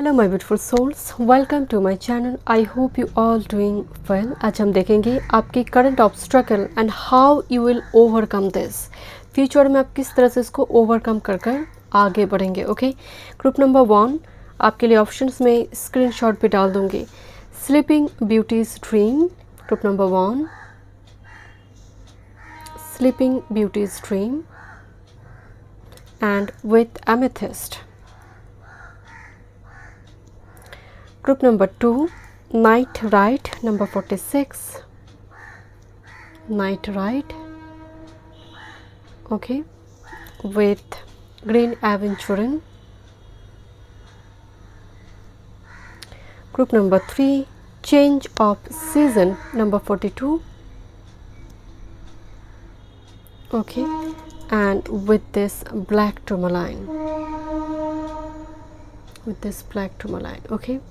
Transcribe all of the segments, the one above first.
Hello my beautiful souls, welcome to my channel. I hope you all doing well. आज हम देखेंगे आपकी current obstacle and how you will overcome this. Future में आप किस तरह से इसको ओवरकम कर कर आगे बढ़ेंगे। ओके, ग्रुप नंबर 1 आपके लिए ऑप्शंस में स्क्रीनशॉट पे डाल दूंगी। Sleeping beauties dream, group number 1 sleeping beauties dream and with amethyst. Group number 2 Night Ride, number 46 Night Ride, okay, with Green Aventurine. Group number 3 Change of Season, number 42, okay, and with this black tourmaline, okay.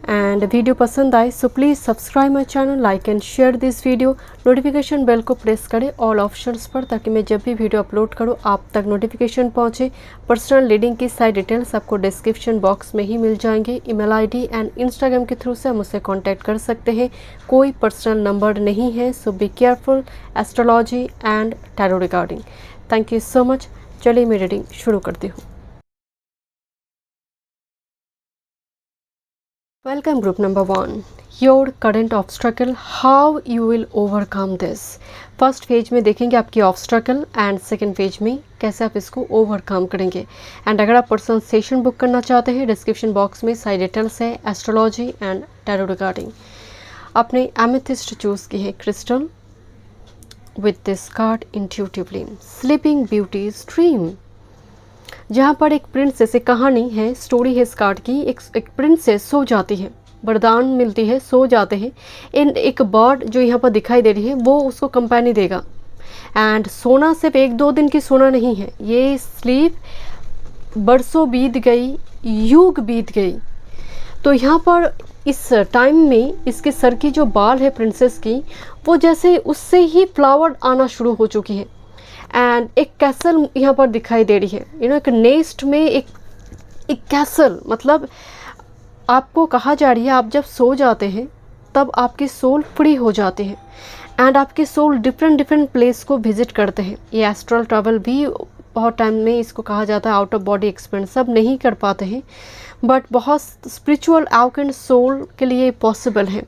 And video पसंद आए so please subscribe my channel, like and share this video. Notification bell को press करें all options पर, ताकि मैं जब भी video upload करूं आप तक नोटिफिकेशन पहुंचे। पर्सनल रीडिंग की सारी डिटेल्स आपको डिस्क्रिप्शन बॉक्स में ही मिल जाएंगे। ईमेल आईडी एंड इंस्टाग्राम के थ्रू से मुझसे कांटेक्ट कर सकते हैं। कोई पर्सनल नंबर नहीं है, so be careful. Astrology and tarot regarding. Thank you so much. चलिए मैं रीडिंग शुरू करती हूँ। Welcome group number 1, your current obstacle, how you will overcome this। First phase में देखेंगे आपकी ऑब्स्ट्रकल एंड सेकेंड फेज में कैसे आप इसको ओवरकम करेंगे। एंड अगर आप पर्सनल सेशन बुक करना चाहते हैं, डिस्क्रिप्शन बॉक्स में सारी डिटेल्स है एस्ट्रोलॉजी एंड टैरो रिगार्डिंग। आपने एमेथिस्ट चूज़ की है crystal with this card intuitively. Sleeping beauties dream, जहाँ पर एक प्रिंसेस, एक कहानी है, स्टोरी है इस कार्ड की। एक प्रिंसेस सो जाती है, वरदान मिलती है, सो जाते हैं। इन एक बर्ड जो यहाँ पर दिखाई दे रही है वो उसको कंपेनी देगा। एंड सोना सिर्फ 1-2 दिन की सोना नहीं है, ये स्लीप बरसों बीत गई, युग बीत गई। तो यहाँ पर इस टाइम में इसके सर की जो बाल है प्रिंसेस की, वो जैसे उससे ही फ्लावर आना शुरू हो चुकी है। एंड एक कैसल यहाँ पर दिखाई दे रही है, एक नेस्ट में एक कैसल, मतलब आपको कहा जा रही है आप जब सो जाते हैं तब आपकी सोल फ्री हो जाते हैं एंड आपके सोल डिफरेंट प्लेस को विजिट करते हैं। ये एस्ट्रल ट्रैवल भी बहुत टाइम में इसको कहा जाता है आउट ऑफ बॉडी एक्सपीरियंस। सब नहीं कर पाते हैं बट बहुत स्पिरिचुअल आउकेंड सोल के लिए पॉसिबल है,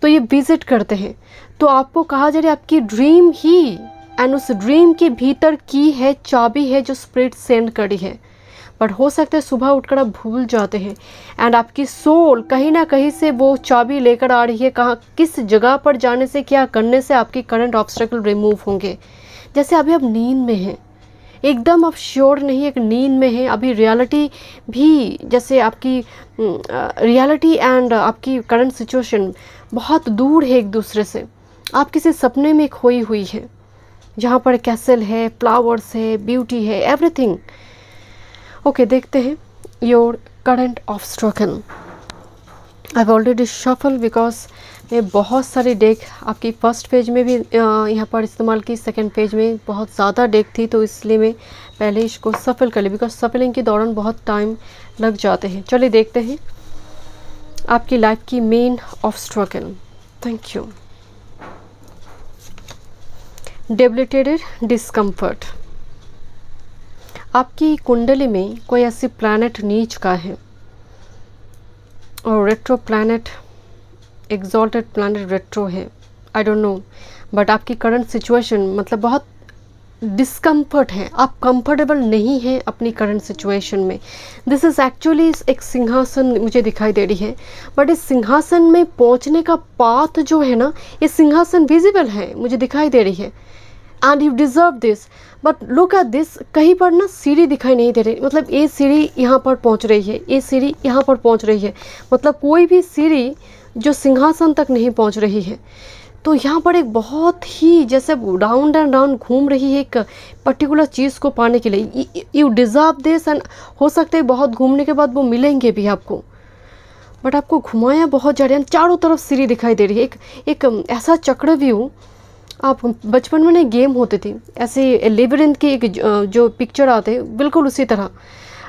तो ये विजिट करते हैं। तो आपको कहा जा रहा है आपकी ड्रीम ही एंड उस ड्रीम के भीतर की है, चाबी है जो स्पिरिट सेंड करी है। बट हो सकता है सुबह उठकर आप भूल जाते हैं एंड आपकी सोल कहीं ना कहीं से वो चाबी लेकर आ रही है। कहाँ, किस जगह पर जाने से, क्या करने से आपके करंट ऑब्स्टेकल रिमूव होंगे। जैसे अभी आप नींद में हैं, एकदम आप श्योर नहीं, एक नींद में हैं अभी। रियलिटी भी, जैसे आपकी रियलिटी एंड आपकी करंट सिचुएशन बहुत दूर है एक दूसरे से। आप किसी सपने में खोई हुई है, जहाँ पर कैसल है, फ्लावर्स है, ब्यूटी है, एवरीथिंग। ओके, देखते हैं your current obstacle. I have already shuffle because मैं बहुत सारी डेक आपकी फर्स्ट पेज में भी यहाँ पर इस्तेमाल की, सेकंड पेज में बहुत ज़्यादा डेक थी, तो इसलिए मैं पहले इसको सफल कर ली बिकॉज सफलिंग के दौरान बहुत टाइम लग जाते हैं। चलिए देखते हैं आपकी लाइफ की main obstacle. Thank you. Debilitated discomfort, आपकी कुंडली में कोई ऐसी प्लैनेट नीच का है और retro planet, exalted planet retro है। आई डोंट नो, बट आपकी करंट सिचुएशन मतलब बहुत डिस्कम्फर्ट है, आप कंफर्टेबल नहीं हैं अपनी करंट सिचुएशन में। दिस इज़ एक्चुअली एक सिंहासन मुझे दिखाई दे रही है, बट इस सिंहासन में पहुंचने का पाथ जो है ना, ये सिंहासन विजिबल है, मुझे दिखाई दे रही है and you deserve this. But look at this, कहीं पर ना सीढ़ी दिखाई नहीं दे रही। मतलब ये सीढ़ी यहाँ पर पहुँच रही है, ये सीढ़ी यहाँ पर पहुँच रही है, मतलब कोई भी सीढ़ी जो सिंहासन तक नहीं पहुँच रही है। तो यहाँ पर एक बहुत ही जैसे राउंड एंड राउंड घूम रही है एक पर्टिकुलर चीज़ को पाने के लिए। यू डिज़र्व दिस एंड हो सकता है बहुत घूमने के बाद वो मिलेंगे भी आपको, बट आपको घुमाया बहुत जा रहा है। चारों तरफ सीढ़ी दिखाई दे रही है, एक ऐसा चक्रव्यूह। आप बचपन में ना गेम होते थे ऐसे लेबिरिंथ की एक जो पिक्चर आते हैं बिल्कुल उसी तरह।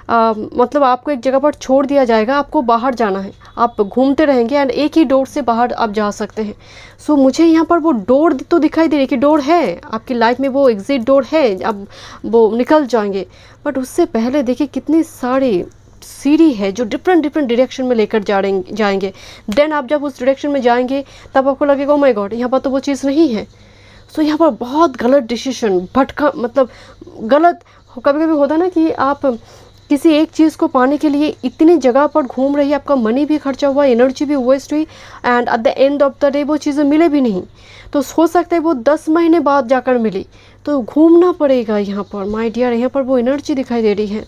मतलब आपको एक जगह पर छोड़ दिया जाएगा, आपको बाहर जाना है, आप घूमते रहेंगे एंड एक ही डोर से बाहर आप जा सकते हैं। सो मुझे यहाँ पर वो डोर तो दिखाई दे रही है कि डोर है आपकी लाइफ में, वो एग्जिट डोर है, अब वो निकल जाएंगे। बट उससे पहले देखिए कितनी सारी सीढ़ी है जो डिफरेंट डिफरेंट डायरेक्शन में लेकर जाएंगे। देन आप जब उस डायरेक्शन में जाएंगे तब आपको लगेगा ओ माय गॉड, यहाँ पर तो वो चीज़ नहीं है। सो यहाँ पर बहुत गलत डिसीजन, भटका, मतलब गलत कभी कभी होता है ना कि आप किसी एक चीज़ को पाने के लिए इतनी जगह पर घूम रही है, आपका मनी भी खर्चा हुआ, एनर्जी भी वेस्ट हुई and at the end of the day वो चीज़ें मिले भी नहीं। तो हो सकता है वो 10 महीने बाद जाकर मिली, तो घूमना पड़ेगा यहाँ पर माय डियर। यहाँ पर वो एनर्जी दिखाई दे रही है।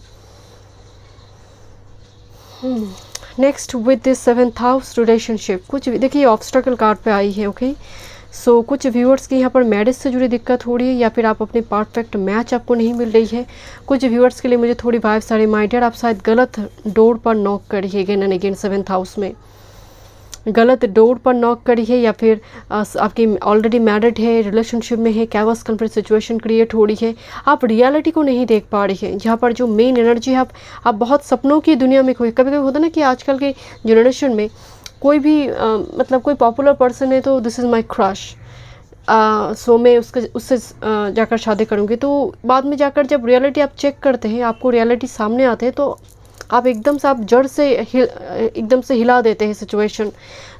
Next with this 7th house relationship, कुछ देखिए ऑब्स्टेकल कार्ड पे आई है। ओके सो कुछ व्यूअर्स की यहाँ पर मैरिज से जुड़ी दिक्कत हो रही है, या फिर आप अपने परफेक्ट मैच आपको नहीं मिल रही है। कुछ व्यूअर्स के लिए मुझे थोड़ी वाइब्स आ रही, माय डियर आप शायद गलत डोर पर नॉक करिए again and again. 7th house में गलत डोर पर नॉक करी है, या फिर आपकी ऑलरेडी मैरिड है, रिलेशनशिप में है, कैवस कॉन्फ्लिक्ट सिचुएशन क्रिएट हो रही है, आप रियलिटी को नहीं देख पा रही है। यहाँ पर जो मेन एनर्जी है, आप बहुत सपनों की दुनिया में खोए। कभी कभी होता है ना कि आजकल के जनरेशन में कोई भी मतलब कोई पॉपुलर पर्सन है तो दिस इज़ माई क्रश, सो मैं उससे जाकर शादी करूँगी। तो बाद में जाकर जब रियलिटी आप चेक करते हैं, आपको रियलिटी सामने आते हैं, तो आप एकदम से आप जड़ से एकदम से हिला देते हैं सिचुएशन।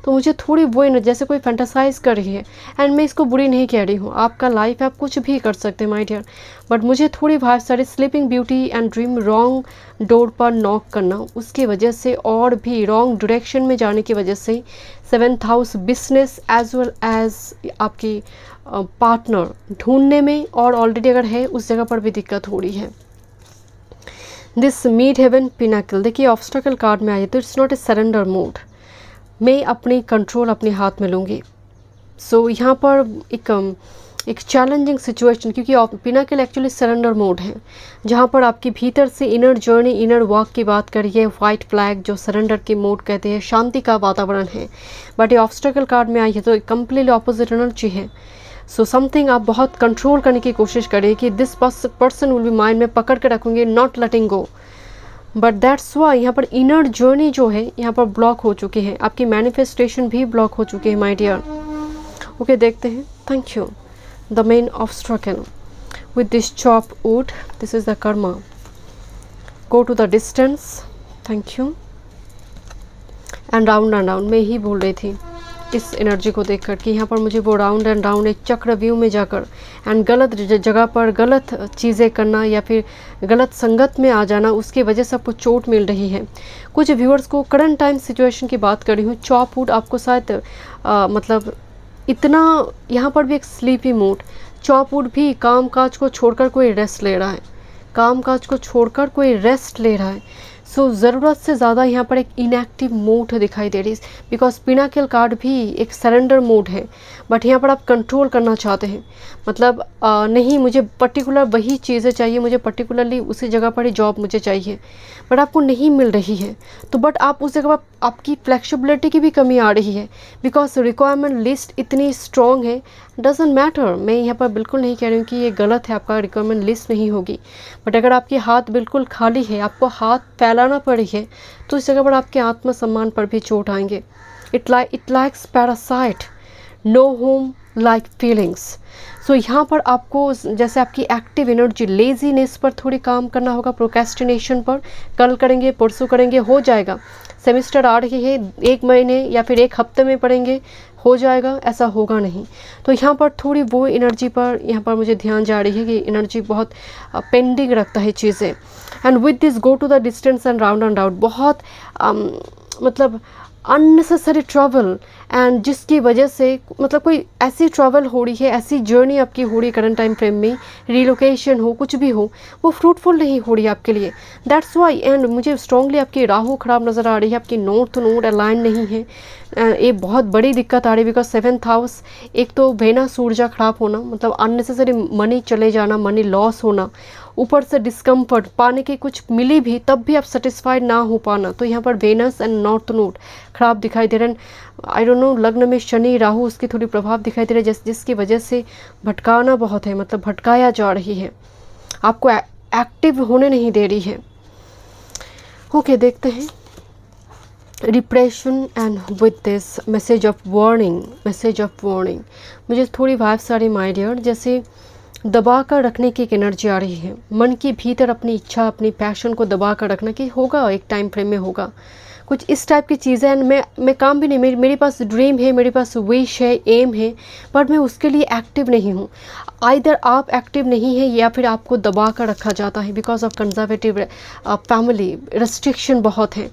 तो मुझे थोड़ी वो जैसे कोई फैंटासाइज कर रही है, एंड मैं इसको बुरी नहीं कह रही हूँ, आपका लाइफ है, आप कुछ भी कर सकते हैं माय डियर। बट मुझे थोड़ी बहुत सारी sleeping beauty and dream wrong door पर नॉक करना, उसकी वजह से और भी रॉन्ग डायरेक्शन में जाने की वजह से 7th house business as well as आपकी पार्टनर ढूंढने में, और ऑलरेडी अगर है उस जगह पर भी दिक्कत हो रही है। दिस मिड हेवन पिनाकल, देखिए ऑब्स्टेकल कार्ड में आए तो it's not A surrender mode, मैं अपनी कंट्रोल अपने हाथ में लूँगी। सो यहाँ पर एक चैलेंजिंग सिचुएशन, क्योंकि पिनाकल एक्चुअली सरेंडर मोड है, जहाँ पर आपकी भीतर से इनर जर्नी, इनर वॉक की बात करिए। वाइट फ्लैग जो सरेंडर की मोड कहते हैं, शांति का वातावरण है। बट ये ऑब्स्टेकल कार्ड में आई है तो कंप्लीटली ऑपोजिट एनर्जी है। सो समथिंग आप बहुत कंट्रोल करने की कोशिश करें कि this person will be mind में पकड़ के रखूँगी, not letting go. But that's why यहाँ पर इनर जर्नी जो है यहाँ पर ब्लॉक हो चुकी है, आपकी मैनिफेस्टेशन भी ब्लॉक हो चुकी है माय डियर। ओके देखते हैं। Thank you. The main obstacle with this chop wood, this is the karma, go to the distance. Thank you. And round मैं ही बोल रही थी इस एनर्जी को देखकर कि यहाँ पर मुझे वो राउंड एंड राउंड एक चक्र व्यू में जाकर एंड गलत जगह पर गलत चीज़ें करना, या फिर गलत संगत में आ जाना, उसकी वजह से आपको चोट मिल रही है। कुछ व्यूअर्स को करंट टाइम सिचुएशन की बात कर रही हूँ। चॉप वुड आपको शायद मतलब इतना, यहाँ पर भी एक स्लीपी मूड, चॉप वुड भी काम काज को छोड़कर कोई रेस्ट ले रहा है, काम काज को छोड़कर कोई रेस्ट ले रहा है। सो ज़रूरत से ज़्यादा यहाँ पर एक इनएक्टिव मोड दिखाई दे रही है, बिकॉज पिनाकल कार्ड भी एक सरेंडर मोड है। बट यहाँ पर आप कंट्रोल करना चाहते हैं, मतलब नहीं मुझे पर्टिकुलर वही चीज़ें चाहिए, मुझे पर्टिकुलरली उसी जगह पर ही जॉब मुझे चाहिए, बट आपको नहीं मिल रही है। तो बट आप उस जगह पर आपकी फ्लेक्सिबिलिटी की भी कमी आ रही है, बिकॉज रिक्वायरमेंट लिस्ट इतनी स्ट्रॉन्ग है। डजेंट मैटर, मैं यहाँ पर बिल्कुल नहीं कह रही हूँ कि ये गलत है, आपका रिक्वायरमेंट लिस्ट नहीं होगी। बट अगर आपके हाथ बिल्कुल खाली है, आपको हाथ फैलाना पड़ी है, तो इस जगह पर आपके आत्मसम्मान पर भी चोट आएंगे। It likes parasite, no home like feelings. So यहाँ पर आपको जैसे आपकी एक्टिव एनर्जी, लेजीनेस पर थोड़ी काम करना होगा, प्रोक्रेस्टिनेशन पर, कल करेंगे परसों करेंगे, हो जाएगा। सेमेस्टर आ रही है, 1 महीने या फिर 1 हफ्ते में पढ़ेंगे, हो जाएगा, ऐसा होगा नहीं। तो यहाँ पर थोड़ी वो एनर्जी पर यहाँ पर मुझे ध्यान जा रही है कि एनर्जी बहुत पेंडिंग रखता है चीज़ें। And with this go to the distance and round बहुत मतलब अननेसेसरी ट्रैवल, एंड जिसकी वजह से मतलब कोई ऐसी ट्रैवल हो रही है, ऐसी जर्नी आपकी हो रही है करंट टाइम फ्रेम में, रिलोकेशन हो, कुछ भी हो, वो फ्रूटफुल नहीं हो रही है आपके लिए। That's why. एंड मुझे स्ट्रांगली आपकी राहु खराब नज़र आ रही है, आपकी नॉर्थ नोड अलाइन नहीं है, ये बहुत बड़ी दिक्कत आ रही है। बिकॉज 7th हाउस, एक तो वेनस ऊर्जा खराब होना, मतलब अननेसेसरी मनी चले जाना, मनी लॉस होना, ऊपर से डिस्कम्फर्ट, पाने के कुछ मिली भी तब भी आप सेटिस्फाइड ना हो पाना। तो यहाँ पर वेनस एंड नॉर्थ नोड खराब दिखाई दे रहे हैं। आई डोंट नो, लग्न में शनि राहु, उसकी थोड़ी प्रभाव दिखाई दे रहा है, जिसकी वजह से भटकाना बहुत है, मतलब भटकाया जा रही है, आपको एक्टिव होने नहीं दे रही है। ओके, देखते हैं depression and with this message of warning. मुझे थोड़ी वाइब्स आ रही माय डियर, जैसे दबा कर रखने की एक एनर्जी आ रही है मन के भीतर, अपनी इच्छा अपनी पैशन को दबा कर रखना कि होगा, एक टाइम फ्रेम में होगा, कुछ इस टाइप की चीज़ें। एंड मैं काम भी नहीं, मेरे पास ड्रीम है, मेरे पास विश है, एम है, बट मैं उसके लिए एक्टिव नहीं हूँ। आइदर आप एक्टिव नहीं है या फिर आपको दबा कर रखा जाता है because of conservative family, restriction बहुत है।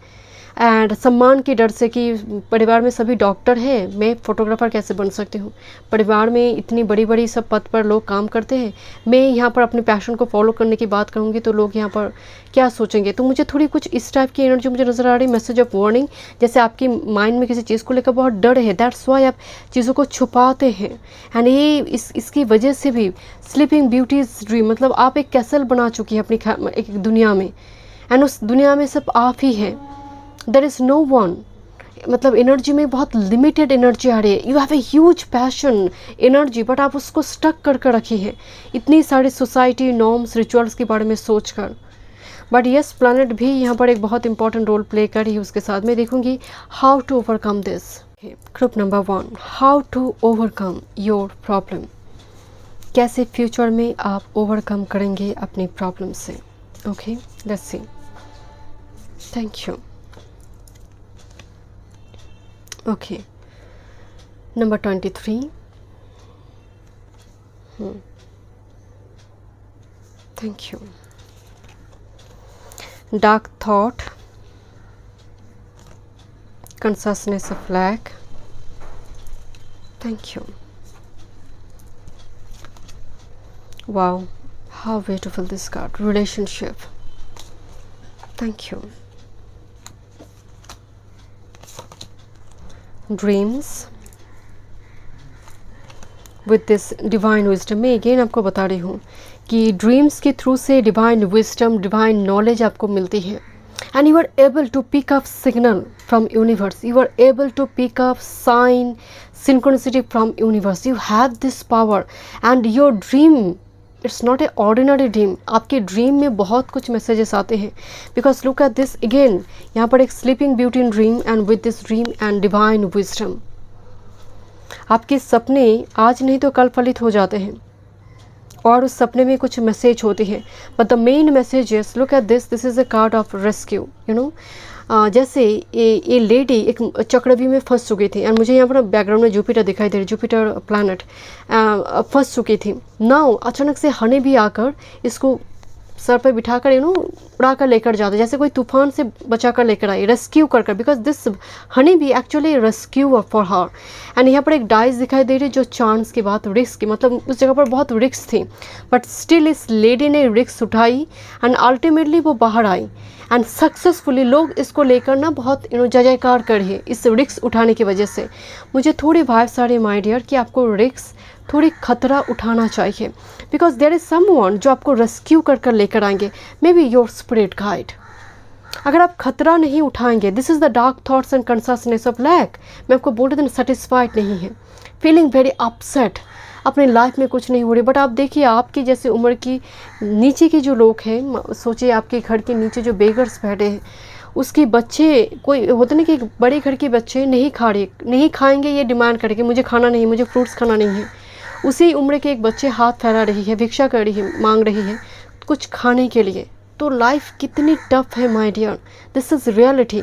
एंड सम्मान के डर से कि परिवार में सभी डॉक्टर हैं, मैं फोटोग्राफर कैसे बन सकती हूँ, परिवार में इतनी बड़ी बड़ी सब पद पर लोग काम करते हैं, मैं यहाँ पर अपने पैशन को फॉलो करने की बात करूँगी तो लोग यहाँ पर क्या सोचेंगे। तो मुझे थोड़ी कुछ इस टाइप की एनर्जी मुझे नज़र आ रही है, मैसेज ऑफ वार्निंग। जैसे आपकी माइंड में किसी चीज़ को लेकर बहुत डर है, दैट्स वाई आप चीज़ों को छुपाते हैं। एंड ये इसकी वजह से भी स्लीपिंग ब्यूटीज ड्रीम, मतलब आप एक कैसल बना चुकी है अपनी एक दुनिया में, एंड उस दुनिया में सिर्फ आप ही हैं, देयर इज़ नो वन। मतलब एनर्जी में बहुत लिमिटेड एनर्जी आ रही है, you have a huge passion energy, but आप उसको स्टक कर रखी है इतनी सारी सोसाइटी नॉर्म्स रिचुअल्स के बारे में सोच कर। बट यस, प्लानट भी यहाँ पर एक बहुत इंपॉर्टेंट रोल प्ले कर रही है उसके साथ। मैं देखूंगी how to overcome this. Group number 1, how to overcome your problem. कैसे फ्यूचर में आप ओवरकम करेंगे अपनी प्रॉब्लम से। Okay, let's see. Thank you. Okay, number 23. Thank you. Dark thought, consciousness of lack. Thank you. Wow, how beautiful this card. Relationship. Thank you. Dreams with this divine wisdom. मैं again आपको बता रही हूँ कि dreams के through से divine wisdom, divine knowledge आपको मिलती है, and you are able to pick up signal from universe, you are able to pick up sign synchronicity from universe, you have this power. And your dream it's not a ordinary dream, आपके dream में बहुत कुछ messages आते हैं, because look at this again, यहाँ पर एक sleeping beauty in dream and with this dream and divine wisdom. आपके सपने आज नहीं तो कल फलित हो जाते हैं और उस सपने में कुछ मैसेज होती है, but the main message is, look at this is a card of rescue. You know, जैसे ये लेडी एक चक्रव्यूह में फंस चुकी थी, एंड मुझे यहाँ पर बैकग्राउंड में जुपिटर दिखाई दे रही, जुपिटर प्लैनेट फंस चुकी थी। नाउ अचानक से हनी भी आकर इसको सर पर बिठाकर उड़ा कर लेकर जाते, जैसे कोई तूफान से बचा कर लेकर आई, रेस्क्यू कर, बिकॉज दिस हनी भी actually rescue for her. And यहाँ पर एक डाइस दिखाई दे रही जो चांस के बाद रिस्क की, मतलब उस जगह पर बहुत रिस्क थी, बट स्टिल इस लेडी ने रिस्क उठाई एंड अल्टीमेटली वो बाहर आई एंड सक्सेसफुली। लोग इसको लेकर ना बहुत जय जयकार कर रही है इस रिस्क उठाने की वजह से। मुझे थोड़ी वाइब्स आ रही है माय डियर कि आपको रिस्क, थोड़ी खतरा उठाना चाहिए, बिकॉज देयर इज समवन जो आपको रेस्क्यू कर लेकर आएंगे, maybe your spirit guide. अगर आप खतरा नहीं उठाएंगे, this is the dark thoughts and concerns of lack. मैं आपको बोल रही थी सेटिस्फाइड नहीं है, फीलिंग वेरी अपसेट, अपनी लाइफ में कुछ नहीं हो रही। बट आप देखिए, आपकी जैसे उम्र की नीचे के जो लोग हैं, सोचिए आपके घर के नीचे जो बेगर्स बैठे हैं, उसके बच्चे, कोई होते ना कि बड़े घर के बच्चे नहीं खाएंगे, ये डिमांड करेंगे मुझे खाना नहीं, मुझे फ्रूट्स खाना नहीं है। उसी उम्र के एक बच्चे हाथ फैला रही है, भिक्षा कर रही है, मांग रही है कुछ खाने के लिए। तो लाइफ कितनी टफ है my dear, this is reality.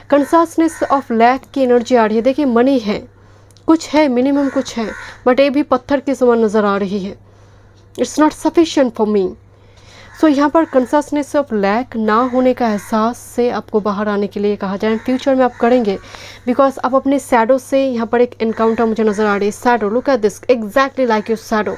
Concerns of lack की एनर्जी आ रही है। देखिए, मनी है, कुछ है, मिनिमम कुछ है, बट ये भी पत्थर के समान नज़र आ रही है। It's not sufficient for me. So यहाँ पर कंसर्नेस ऑफ लैक ना होने का एहसास से आपको बाहर आने के लिए कहा जाए, फ्यूचर में आप करेंगे, बिकॉज आप अपने शैडो से, यहाँ पर एक एनकाउंटर मुझे नज़र आ रही है, shadow, look at this, exactly like your shadow.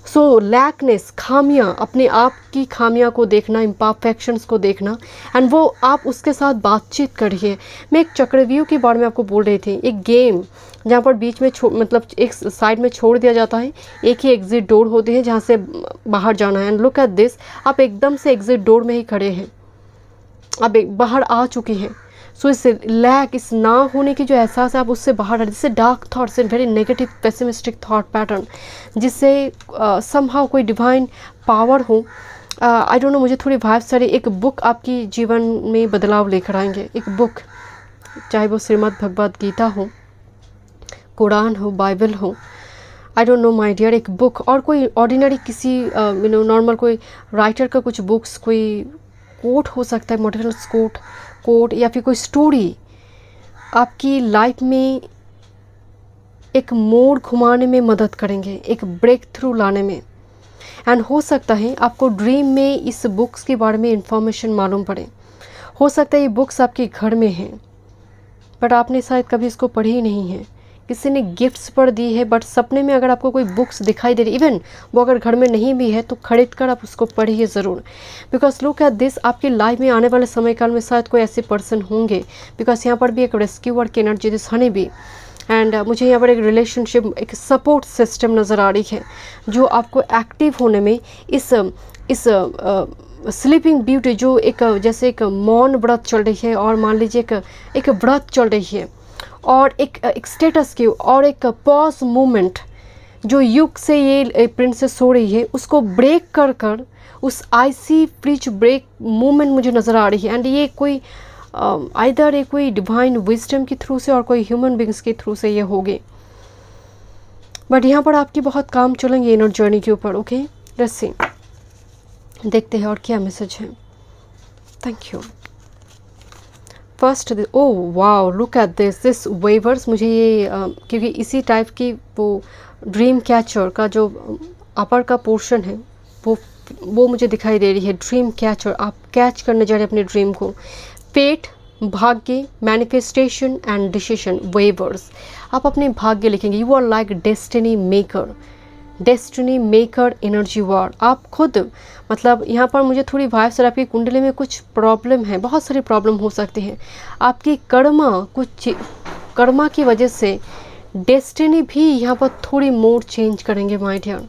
सो लैकनेस, खामियां, अपने आप की खामियां को देखना, इम्परफेक्शंस को देखना, एंड वो आप उसके साथ बातचीत करिए। मैं एक चक्रव्यूह के बारे में आपको बोल रही थी, एक गेम जहाँ पर बीच में मतलब एक साइड में छोड़ दिया जाता है, एक ही एग्जिट डोर होती है जहाँ से बाहर जाना है। एंड लुक एट दिस, आप एकदम से एग्जिट डोर में ही खड़े हैं, आप बाहर आ चुकी हैं। सो इस लैक, इस ना होने की जो एहसास है, आप उससे बाहर आ रहे, जिससे dark thoughts and very negative pessimistic thought pattern, जिससे समहाउ कोई डिवाइन पावर हो आई डोंट नो, मुझे थोड़ी वाइब सारी, एक बुक आपकी जीवन में बदलाव लेकर आएंगे, एक बुक, चाहे वो श्रीमद् भगवद गीता हो, कुरान हो, बाइबल हो, I don't know my dear, एक बुक, और कोई ऑर्डिनरी किसी नॉर्मल कोई राइटर का कुछ बुक्स, कोई कोट हो सकता है, मोटिवेशनल कोट या फिर कोई स्टोरी आपकी लाइफ में एक मोड़ घुमाने में मदद करेंगे, एक ब्रेक थ्रू लाने में। एंड हो सकता है आपको ड्रीम में इस बुक्स के बारे में इंफॉर्मेशन मालूम पड़े, हो सकता है ये बुक्स आपके घर में हैं बट आपने शायद कभी इसको पढ़ी ही नहीं है, किसी ने गिफ्ट्स पर दी है, बट सपने में अगर आपको कोई बुक्स दिखाई दे रही, इवन वो अगर घर में नहीं भी है तो खरीद कर आप उसको पढ़िए ज़रूर। बिकॉज लुक एट दिस, आपकी लाइफ में आने वाले समय काल में शायद कोई ऐसे पर्सन होंगे, बिकॉज यहाँ पर भी एक रेस्क्यूअर की एनर्जी, दिस हनी भी, एंड मुझे यहाँ पर एक रिलेशनशिप, एक सपोर्ट सिस्टम नज़र आ रही है जो आपको एक्टिव होने में, इस स्लीपिंग ब्यूटी जो एक जैसे एक मौन व्रत चल रही है, और मान लीजिए एक व्रत चल रही है, और एक स्टेटस की और एक पॉज मूवमेंट जो युग से ये प्रिंसेस सो रही है, उसको ब्रेक कर उस आईसी फ्रिज ब्रेक मूवमेंट मुझे नज़र आ रही है। एंड ये कोई आइदर ये कोई डिवाइन विजडम के थ्रू से और कोई ह्यूमन बींग्स के थ्रू से ये होगी, बट यहाँ पर आपकी बहुत काम चलेंगे इनर जर्नी के ऊपर। ओके, लेट्स सी, देखते हैं और क्या मैसेज है। Thank you. First, oh wow, look at this weavers, मुझे ये क्योंकि इसी टाइप की वो ड्रीम कैचर का जो अपर का पोर्शन है वो मुझे दिखाई दे रही है। ड्रीम कैचर, आप कैच करने जा रहे हैं अपने ड्रीम को। फेट, भाग्य, मैनिफेस्टेशन एंड डिसीजन, वेवर्स, आप अपने भाग्य लिखेंगे। You are like destiny maker, destiny maker energy war. आप खुद, मतलब यहाँ पर मुझे थोड़ी वाइब सर, आपकी कुंडली में कुछ प्रॉब्लम है, बहुत सारी प्रॉब्लम हो सकती हैं आपकी कर्मा की वजह से डेस्टिनी भी यहाँ पर थोड़ी मोड चेंज करेंगे माय डियर।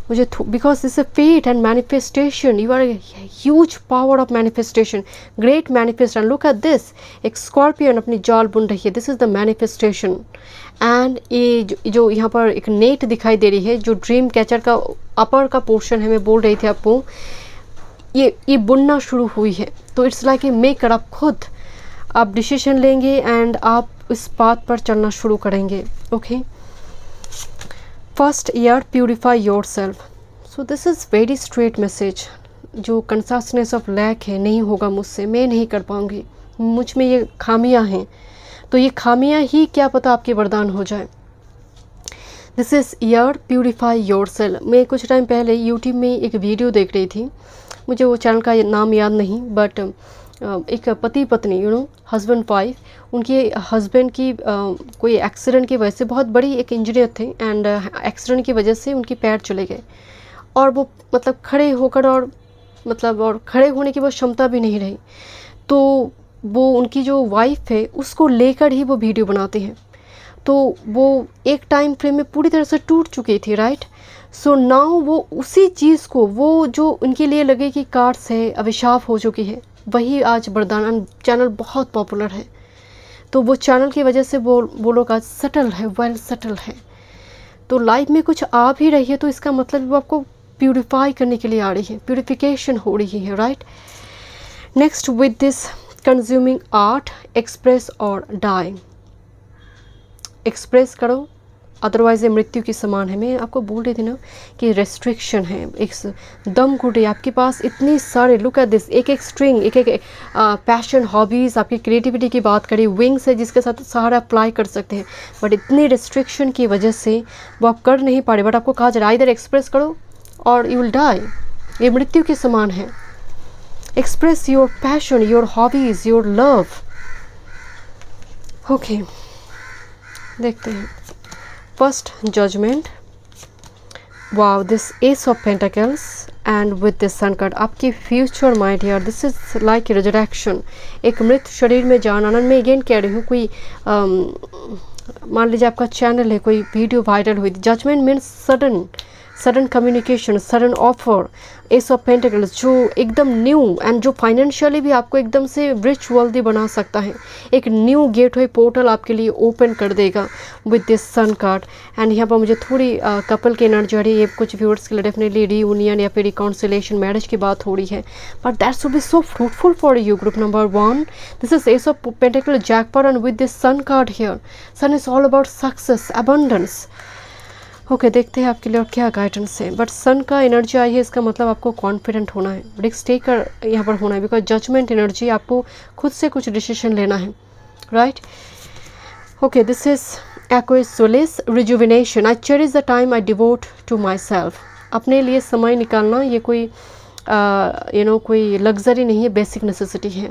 मुझे because this a fate and manifestation, you are huge power of manifestation, great manifestation. Look at this, एक स्कॉर्पियन अपनी जाल बुन रही है, this is the manifestation. And ये जो यहाँ पर एक नेट दिखाई दे रही है, जो ड्रीम कैचर का अपर का पोर्शन है, मैं बोल रही थी आपको, ये बुनना शुरू हुई है। तो इट्स लाइक ए मेकर, आप खुद आप डिसीजन लेंगे एंड आप इस पाथ पर चलना शुरू करेंगे। Okay, first year, purify your self. So this is very straight message. जो कंसासनेस ऑफ लैक है, नहीं होगा मुझसे, मैं नहीं कर पाऊँगी, मुझ में ये खामियां हैं, तो ये खामियां ही क्या पता आपके वरदान हो जाए। This is year, purify your self. मैं कुछ टाइम पहले यूट्यूब में एक वीडियो देख रही थी, मुझे वो चैनल का नाम याद नहीं, बट एक पति पत्नी, हस्बैंड वाइफ, उनके हस्बैंड की कोई एक्सीडेंट की वजह से, बहुत बड़ी एक इंजीनियर थे, एंड एक्सीडेंट की वजह से उनके पैर चले गए, और वो मतलब खड़े होकर और खड़े होने की वो क्षमता भी नहीं रही। तो वो उनकी जो वाइफ है उसको लेकर ही वो वीडियो बनाते हैं। तो वो एक टाइम फ्रेम में पूरी तरह से टूट चुकी थी, राइट। सो नाउ वो उसी चीज़ को, वो जो उनके लिए लगे कि कार्स है, अभिशाप हो चुकी है, वही आज वरदान। चैनल बहुत पॉपुलर है, तो वो चैनल की वजह से वो लोग आज सेटल है, वेल सेटल है। तो लाइफ में कुछ आ भी रही है तो इसका मतलब वो आपको प्यूरिफाई करने के लिए आ रही है, प्यूरिफिकेशन हो रही है, right. Next, with this consuming art, express और डाई। एक्सप्रेस करो, अदरवाइज ये मृत्यु की समान है। मैं आपको बोल रही थी ना कि रेस्ट्रिक्शन है, एक दम घुट है आपके पास, इतनी सारे, लुक एट दिस, एक एक स्ट्रिंग, एक एक पैशन, हॉबीज़, आपकी क्रिएटिविटी की बात करें, विंग्स है जिसके साथ सहारा अप्लाई कर सकते हैं, बट इतनी रेस्ट्रिक्शन की वजह से वो आप कर नहीं पा रहे। बट आपको कहा जा रहा है इधर एक्सप्रेस करो और यू विल डाई, ये मृत्यु के समान है। Express your passion, your hobbies, your love. Okay, देखते हैं। First, judgement. Wow, this ace of pentacles and with this sun card, आपकी future my dear, this is like resurrection, एक मृत शरीर में जान आनंद। मैं अगेन कह रही हूँ, कोई मान लीजिए आपका चैनल है, कोई वीडियो वायरल हुई, judgement means sudden communication, sudden offer, ace of pentacles जो एकदम न्यू एंड जो फाइनेंशियली भी आपको एकदम से रिच वेल्दी बना सकता है। एक न्यू गेटवे पोर्टल आपके लिए ओपन कर देगा with this sun card. And यहाँ पर मुझे थोड़ी कपल की एनर्जी आ रही है। ये कुछ व्यूअर्स के लिए डेफिनेटली रीयूनियन या फिर रिकॉन्सिलेशन, मैरिज की बात हो रही है, but that's will be so fruitful for you. Group number 1, this is ace of pentacle, jackpot and with this sun card here. Sun is all about success, abundance. Okay, देखते हैं आपके लिए और क्या गाइडेंस है। बट सन का energy आई है, इसका मतलब आपको कॉन्फिडेंट होना है, रिस्क टेकर यहाँ पर होना है, बिकॉज जजमेंट एनर्जी, आपको खुद से कुछ डिसीजन लेना है, right. Okay, this is aquis solis, rejuvenation, I cherish the time I devote to my self. अपने लिए समय निकालना ये कोई कोई लग्जरी नहीं है, बेसिक नेसेसिटी है।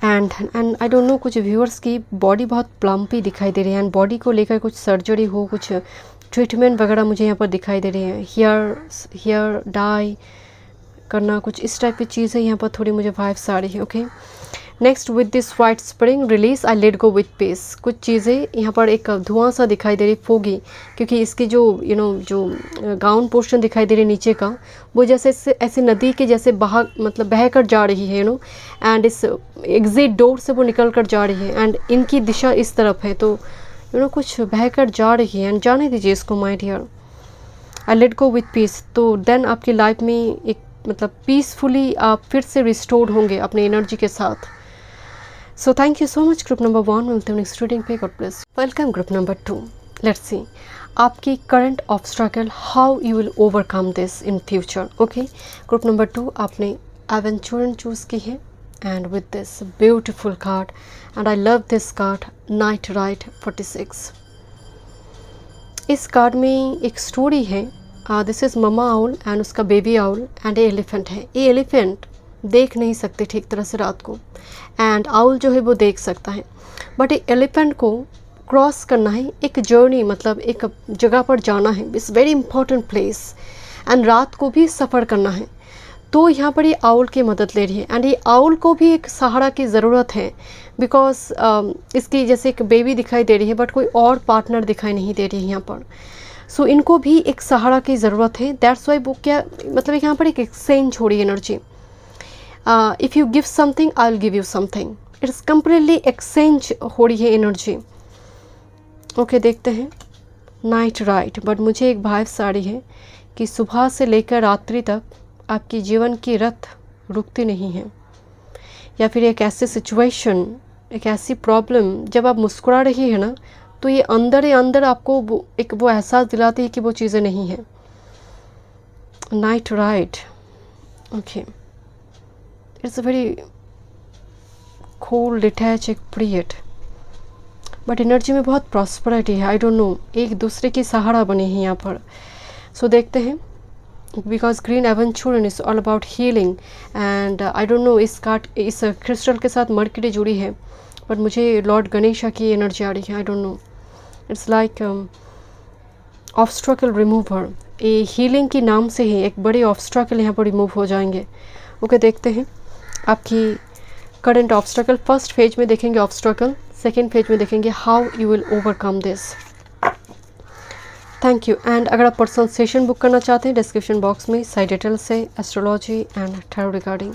एंड आई डोंट नो, कुछ व्यूअर्स की बॉडी बहुत प्लम्पी दिखाई दे रही है एंड बॉडी को लेकर कुछ सर्जरी हो, कुछ ट्रीटमेंट वगैरह मुझे यहाँ पर दिखाई दे रही है। हेयर डाई करना, कुछ इस टाइप की चीज़ है यहाँ पर, थोड़ी मुझे वाइब्स आ रही है। Okay, next with this white spring release I let go with peace. कुछ चीज़ें यहाँ पर एक धुआं सा दिखाई दे रही, फोगी, क्योंकि इसकी जो जो गाउन पोर्शन दिखाई दे रही नीचे का, वो जैसे ऐसे नदी के जैसे बह कर जा रही है एंड इस एग्जिट डोर से वो निकल कर जा रही है एंड इनकी दिशा इस तरफ है, तो कुछ बह कर जा रही है एंड जाने दीजिए इसको, my dear. I let go with peace, तो देन आपकी लाइफ में एक पीसफुली आप फिर से रिस्टोर्ड होंगे अपने एनर्जी के साथ। So thank you so much group number 1. मिलते हैं नेक्स्ट रीडिंग पे, god bless. Welcome group number 2। Let's see आपकी current obstacle, how you will overcome this in future. Okay, group number 2 आपने एवेंचुरन चूज़ की है and with this beautiful card, and I love this card, night right 46। इस card में एक story है, this is mama owl and उसका baby owl and ये elephant है। ये एलिफेंट देख नहीं सकते ठीक तरह से रात को, एंड आउल जो है वो देख सकता है, बट ये एलिफेंट को क्रॉस करना है, एक जर्नी, मतलब एक जगह पर जाना है, it's very important place, and रात को भी सफ़र करना है। तो यहाँ पर ये आउल की मदद ले रही है एंड ये आउल को भी एक सहारा की ज़रूरत है, बिकॉज इसकी जैसे एक बेबी दिखाई दे रही है बट कोई और पार्टनर दिखाई नहीं दे रही है यहाँ पर। सो इनको भी एक सहारा की ज़रूरत है, दैट्स वाई वो क्या मतलब यहाँ पर एक एक्सचेंज हो रही energy. If you give something I will give you something, it's completely exchange हो रही है एनर्जी। ओके, देखते हैं नाइट राइट, बट मुझे एक वाइब्स आ रही है कि सुबह से लेकर रात्रि तक आपकी जीवन की रथ रुकती नहीं है, या फिर एक ऐसी सिचुएशन, एक ऐसी प्रॉब्लम जब आप मुस्कुरा रही है ना, तो ये अंदर ही अंदर आपको वो एहसास दिलाती है कि वो चीज़ें नहीं हैं। Night right, okay, it's a very cool detach एक पीरियड, बट एनर्जी में बहुत प्रॉस्पेरिटी है। आई डोंट नो, एक दूसरे की सहारा बने हैं यहाँ पर। सो देखते हैं, because green aventurine is all about healing and I don't know, इस क्रिस्टल के साथ मर्क्यूरी जुड़ी है, बट मुझे लॉर्ड गणेशा की एनर्जी आ रही है। I don't know, it's like obstacle remover. ये हीलिंग की नाम से ही एक बड़े ऑब्स्ट्रकल यहाँ पर रिमूव हो जाएंगे। ओके, देखते हैं आपकी करंट ऑब्स्ट्रकल। फर्स्ट फेज में देखेंगे ऑब्स्ट्रकल, सेकेंड फेज में देखेंगे how you will overcome this. Thank you. And अगर आप पर्सनल सेशन बुक करना चाहते हैं, डिस्क्रिप्शन बॉक्स में साइड डिटेल्स है, astrology and tarot regarding.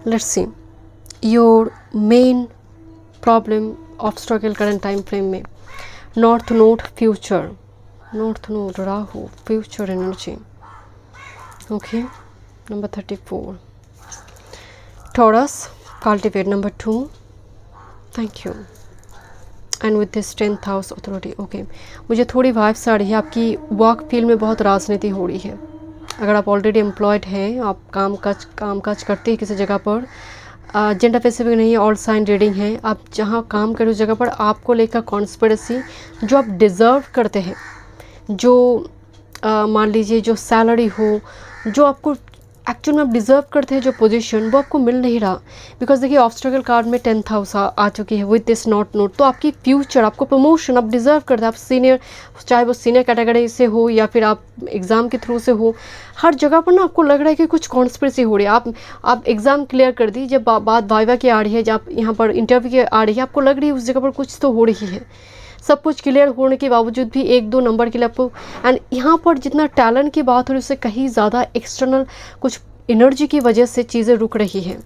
Let's see your main problem obstacle current time frame में। North node future, north node Rahu future energy. Okay, number 34 Taurus cultivate, number 2 thank you, and with this 10th house authority. Okay, मुझे थोड़ी vibes आ रही है, आपकी work field में बहुत राजनीति हो रही है। अगर आप ऑलरेडी एम्प्लॉयड हैं, आप काम काज करते हैं किसी जगह पर, जेंडर स्पेसिफिक नहीं है, ऑल साइन रीडिंग है, आप जहाँ काम करें उस जगह पर आपको लेकर कॉन्स्पिरेसी, जो आप डिज़र्व करते हैं, जो मान लीजिए जो सैलरी हो, जो आपको एक्चुअल में आप डिज़र्व करते हैं, जो पोजीशन, वो आपको मिल नहीं रहा। बिकॉज देखिए ऑब्स्ट्रकल कार्ड में 10th हाउस आ चुकी है विद दिस नॉट नोट। तो आपकी फ्यूचर, आपको प्रमोशन आप डिज़र्व करते हैं, आप सीनियर, चाहे वो सीनियर कैटेगरी से हो या फिर आप एग्ज़ाम के थ्रू से हो, हर जगह पर ना आपको लग रहा है कि कुछ कॉन्स्पिरेसी हो रही है। आप एग्ज़ाम क्लियर कर दी, जब बात वाइवा की आ रही है, जब यहाँ पर इंटरव्यू की आ रही है, आपको लग रही है उस जगह पर कुछ तो हो रही है। सब कुछ क्लियर होने के बावजूद भी 1-2 नंबर के लिए आपको, एंड यहाँ पर जितना टैलेंट की बात हो रही है उससे कहीं ज़्यादा एक्सटर्नल कुछ एनर्जी की वजह से चीज़ें रुक रही हैं।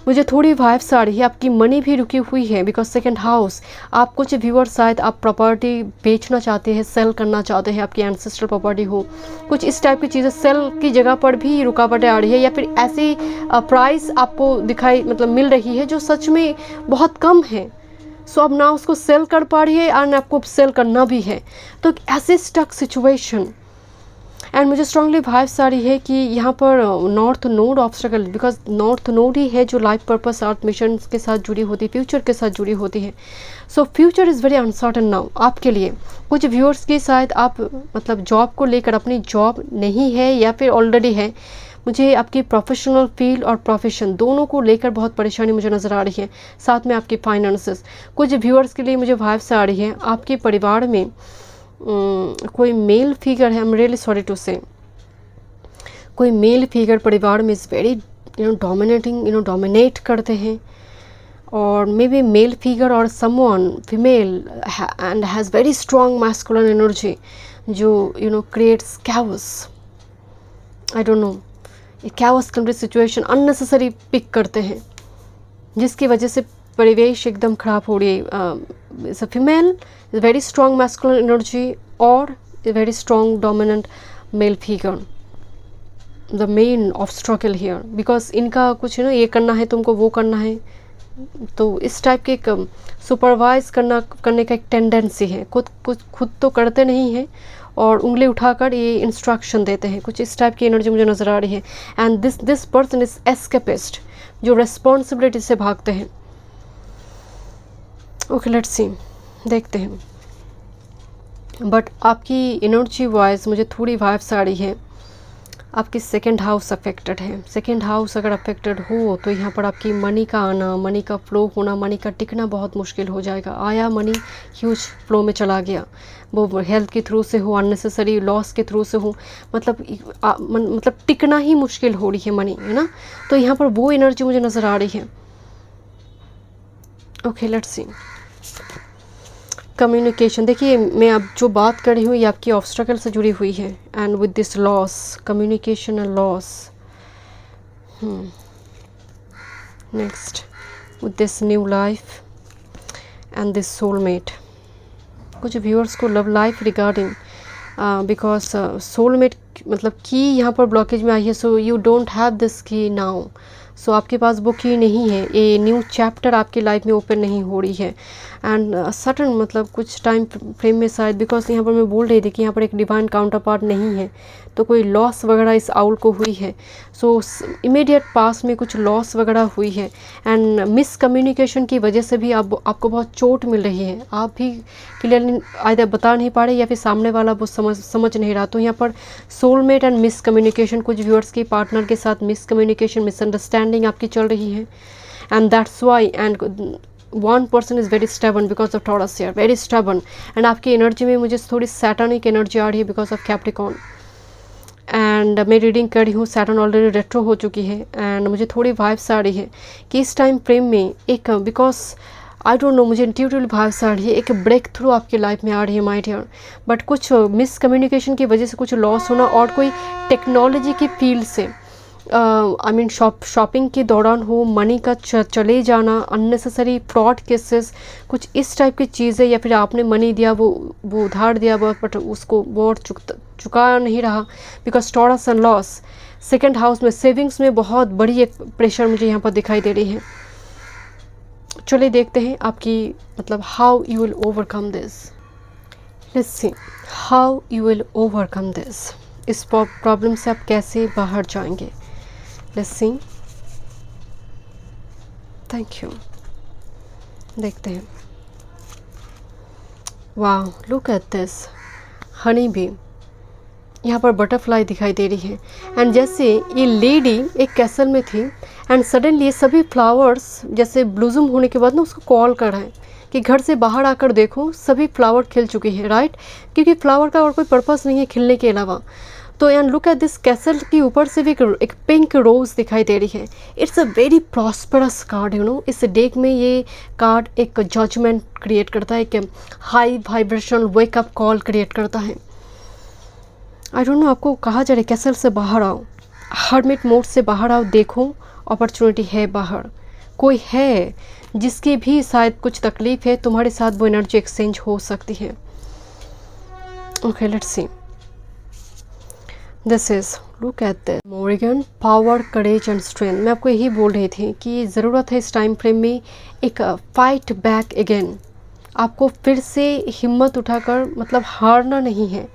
मुझे थोड़ी वाइब्स आ रही है, आपकी मनी भी रुकी हुई है बिकॉज सेकंड हाउस, आप कुछ व्यूअर शायद आप प्रॉपर्टी बेचना चाहते हैं, सेल करना चाहते हैं, आपकी एंसेस्ट्रल प्रॉपर्टी हो, कुछ इस टाइप की चीज़ें सेल की जगह पर भी रुकावटें आ रही है, या फिर ऐसी प्राइस आपको दिखाई मतलब मिल रही है जो सच में बहुत कम है। सो अब ना उसको सेल कर पा रही है और ना आपको सेल करना भी है, तो ऐसे स्टक सिचुएशन। एंड मुझे स्ट्रांगली वाइब्स आ रही है कि यहाँ पर north node obstacle, because north node ही है जो लाइफ पर्पस अर्थ मिशन के साथ जुड़ी होती है, फ्यूचर के साथ जुड़ी होती है। So future is very uncertain now आपके लिए। कुछ व्यूअर्स की शायद आप मतलब जॉब को लेकर, अपनी जॉब नहीं है या फिर ऑलरेडी है, मुझे आपकी प्रोफेशनल फील्ड और प्रोफेशन दोनों को लेकर बहुत परेशानी मुझे नज़र आ रही है, साथ में आपकी फाइनेंसेस। कुछ व्यूअर्स के लिए मुझे वाइब्स आ रही है आपके परिवार में कोई मेल फिगर है, I am really sorry to say, कोई मेल फिगर परिवार में इज़ वेरी डोमिनेटिंग, डोमिनेट करते हैं, और मे बी मेल फिगर और someone female and has very strong masculine energy जो creates chaos. I don't know, ये chaos complete situation unnecessary pick करते हैं जिसकी वजह से परिवेश एकदम ख़राब हो रही है। Is a female, very strong masculine energy और very strong dominant male figure, the main obstacle here, because इनका कुछ ये करना है तुमको, वो करना है, तो इस टाइप के एक सुपरवाइज करने का एक टेंडेंसी है। खुद तो करते नहीं हैं और उंगली उठाकर ये इंस्ट्रक्शन देते हैं, कुछ इस टाइप की एनर्जी मुझे नज़र आ रही है। And this person is escapist, जो रेस्पॉन्सिबिलिटी से भागते हैं। ओके लेट्स सी, देखते हैं। बट आपकी एनर्जी वाइज मुझे थोड़ी वाइब्स आ रही है आपकी सेकंड हाउस अफेक्टेड है। सेकंड हाउस अगर अफेक्टेड हो तो यहाँ पर आपकी मनी का आना, मनी का फ्लो होना, मनी का टिकना बहुत मुश्किल हो जाएगा। आया मनी ह्यूज फ्लो में चला गया, वो हेल्थ के थ्रू से हो, अननेसेसरी लॉस के थ्रू से हो, मतलब टिकना ही मुश्किल हो रही है मनी, है ना। तो यहाँ पर वो एनर्जी मुझे नज़र आ रही है। Okay let's C, communication. देखिए मैं अब जो बात कर रही हूँ ये आपकी ऑब्स्ट्रकल से जुड़ी हुई है, and with this loss, communication and loss. Next with this new life and this soulmate. कुछ व्यूअर्स को love life regarding, because soulmate मतलब की यहाँ पर ब्लॉकेज में आई है, so you don't have this की नाउ। सो आपके पास वो की नहीं है, ये न्यू चैप्टर आपकी लाइफ में ओपन नहीं हो रही है। एंड सडन मतलब कुछ टाइम फ्रेम में शायद, बिकॉज यहाँ पर मैं बोल रही थी कि यहाँ पर एक डिवाइन काउंटर पार्ट नहीं है, तो कोई लॉस वगैरह इस आउल को हुई है। सो इमीडिएट पास में कुछ लॉस वगैरह हुई है, एंड मिसकम्युनिकेशन की वजह से भी आपको बहुत चोट मिल रही है। आप भी क्लियरली आइदर बता नहीं पा रहे या फिर सामने वाला वो समझ नहीं रहा। तो यहाँ पर सोलमेट एंड मिसकम्युनिकेशन, कुछ व्यूअर्स के पार्टनर के साथ मिसकम्युनिकेशन, मिसअंडरस्टैंडिंग आपकी चल रही है, and that's why. And one person is very stubborn because of Taurus here, very stubborn. And आपकी एनर्जी में मुझे थोड़ी सैटर्निक एनर्जी आ रही है बिकॉज ऑफ कैप्रिकॉर्न। एंड मैं रीडिंग कर रही हूँ, सैटर्न ऑलरेडी रेट्रो हो चुकी है, एंड मुझे थोड़ी वाइब्स आ रही है कि इस टाइम फ्रेम में एक, बिकॉज आई डोंट नो, मुझे इंट्यूटिव वाइब्स आ रही है, एक ब्रेक थ्रू आपकी लाइफ में आ रही है माय डियर। बट कुछ मिसकम्युनिकेशन की वजह से कुछ लॉस होना, और कोई टेक्नोलॉजी की फील्ड से आई मीन शॉपिंग के दौरान हो, मनी का चले जाना, अननेसेसरी फ्रॉड केसेस, कुछ इस टाइप की चीज़ें, या फिर आपने मनी दिया, वो उधार दिया, बट उसको वो चुका नहीं रहा because taurus and loss. Second house में सेविंग्स में बहुत बड़ी एक प्रेशर मुझे यहाँ पर दिखाई दे रही है। चलिए देखते हैं आपकी मतलब how you will overcome this. Let's see how you will overcome this. इस प्रॉब्लम से आप कैसे बाहर जाएंगे। Let's see, thank you. देखते हैं। वाह, look at this, honey bee. यहाँ पर बटरफ्लाई दिखाई दे रही है, एंड जैसे ये लेडी एक कैसल में थी, एंड सडनली ये सभी फ्लावर्स जैसे ब्लूजम होने के बाद ना उसको कॉल कर रहे हैं कि घर से बाहर आकर देखो, सभी फ्लावर खिल चुके हैं, राइट। क्योंकि फ्लावर का और कोई पर्पस नहीं है खिलने के अलावा। तो and look at this castle के ऊपर से भी एक पिंक रोज दिखाई दे रही है। It's a very prosperous card, you know. इस डेक में ये कार्ड एक जजमेंट क्रिएट करता है, एक high vibrational wake up call create करता है। आई डोंट नो आपको कहा जा रहा है कैसल से बाहर आओ, हर्मिट मोड से बाहर आओ, देखो अपॉर्चुनिटी है बाहर, कोई है जिसकी भी शायद कुछ तकलीफ है, तुम्हारे साथ वो एनर्जी एक्सचेंज हो सकती है। Okay let's see, this is look at this Morgan, power, courage and strength. मैं आपको यही बोल रही थी कि ज़रूरत है इस टाइम फ्रेम में एक फाइट बैक अगेन। आपको फिर से हिम्मत उठाकर मतलब हारना नहीं है,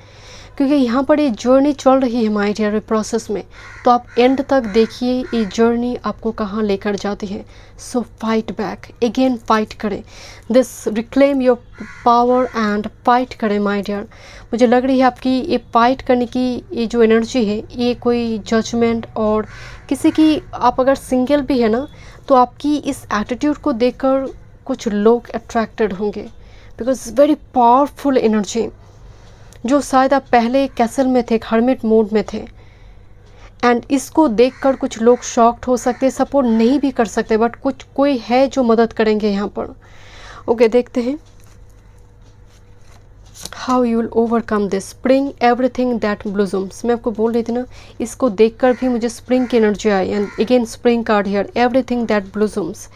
क्योंकि यहाँ पर ये जर्नी चल रही है माय डियर प्रोसेस में, तो आप एंड तक देखिए ये जर्नी आपको कहाँ लेकर जाती है। सो फाइट बैक अगेन, फाइट करें, this reclaim your power and fight करें माय डियर। मुझे लग रही है आपकी ये फाइट करने की ये जो एनर्जी है, ये कोई जजमेंट और किसी की, आप अगर सिंगल भी है ना, तो आपकी इस एटीट्यूड को देखकर कुछ लोग अट्रैक्टेड होंगे, बिकॉज वेरी पावरफुल एनर्जी। जो शायद आप पहले कैसल में थे, हर्मिट मोड में थे, एंड इसको देखकर कुछ लोग शॉक्ड हो सकते हैं, सपोर्ट नहीं भी कर सकते, बट कुछ कोई है जो मदद करेंगे यहाँ पर। ओके देखते हैं how you will overcome this spring everything that blossoms. मैं आपको बोल रही थी ना, इसको देखकर भी मुझे स्प्रिंग की एनर्जी आई, and again spring card here, everything that blossoms,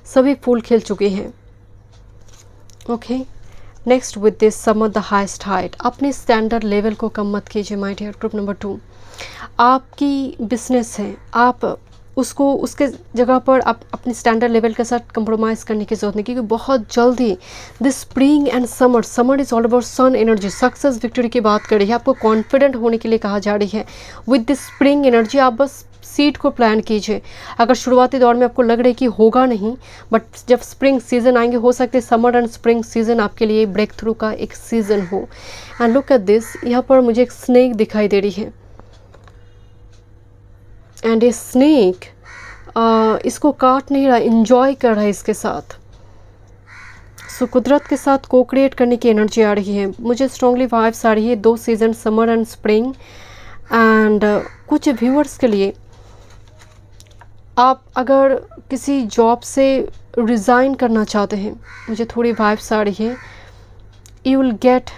सभी फूल खिल चुके हैं। Okay next with this summer the highest height. अपने स्टैंडर्ड लेवल को कम मत कीजिए माय डियर। ग्रुप नंबर 2, आपकी बिजनेस है, आप उसको उसके जगह पर आप अपने स्टैंडर्ड लेवल के साथ कंप्रोमाइज़ करने की जरूरत नहीं, क्योंकि बहुत जल्दी this spring and summer, summer is all about sun energy, success victory की बात कर रही है, आपको कॉन्फिडेंट होने के लिए कहा जा रही है। विद दिस स्प्रिंग एनर्जी आप बस सीड को प्लान कीजिए। अगर शुरुआती दौर में आपको लग रहा है कि होगा नहीं, बट जब स्प्रिंग सीजन आएंगे, हो सकते हैं समर एंड स्प्रिंग सीजन आपके लिए ब्रेक थ्रू का एक सीजन हो। एंड लुक एट दिस, यहाँ पर मुझे एक स्नेक दिखाई दे रही है, एंड ये स्नेक इसको काट नहीं रहा, इंजॉय कर रहा है इसके साथ। सो कुदरत के साथ को क्रिएट करने की एनर्जी आ रही है। मुझे स्ट्रॉन्गली वाइब्स आ रही है, 2 season summer and spring. And कुछ व्यूअर्स के लिए, आप अगर किसी जॉब से रिज़ाइन करना चाहते हैं, मुझे थोड़ी वाइब्स आ रही है, you will get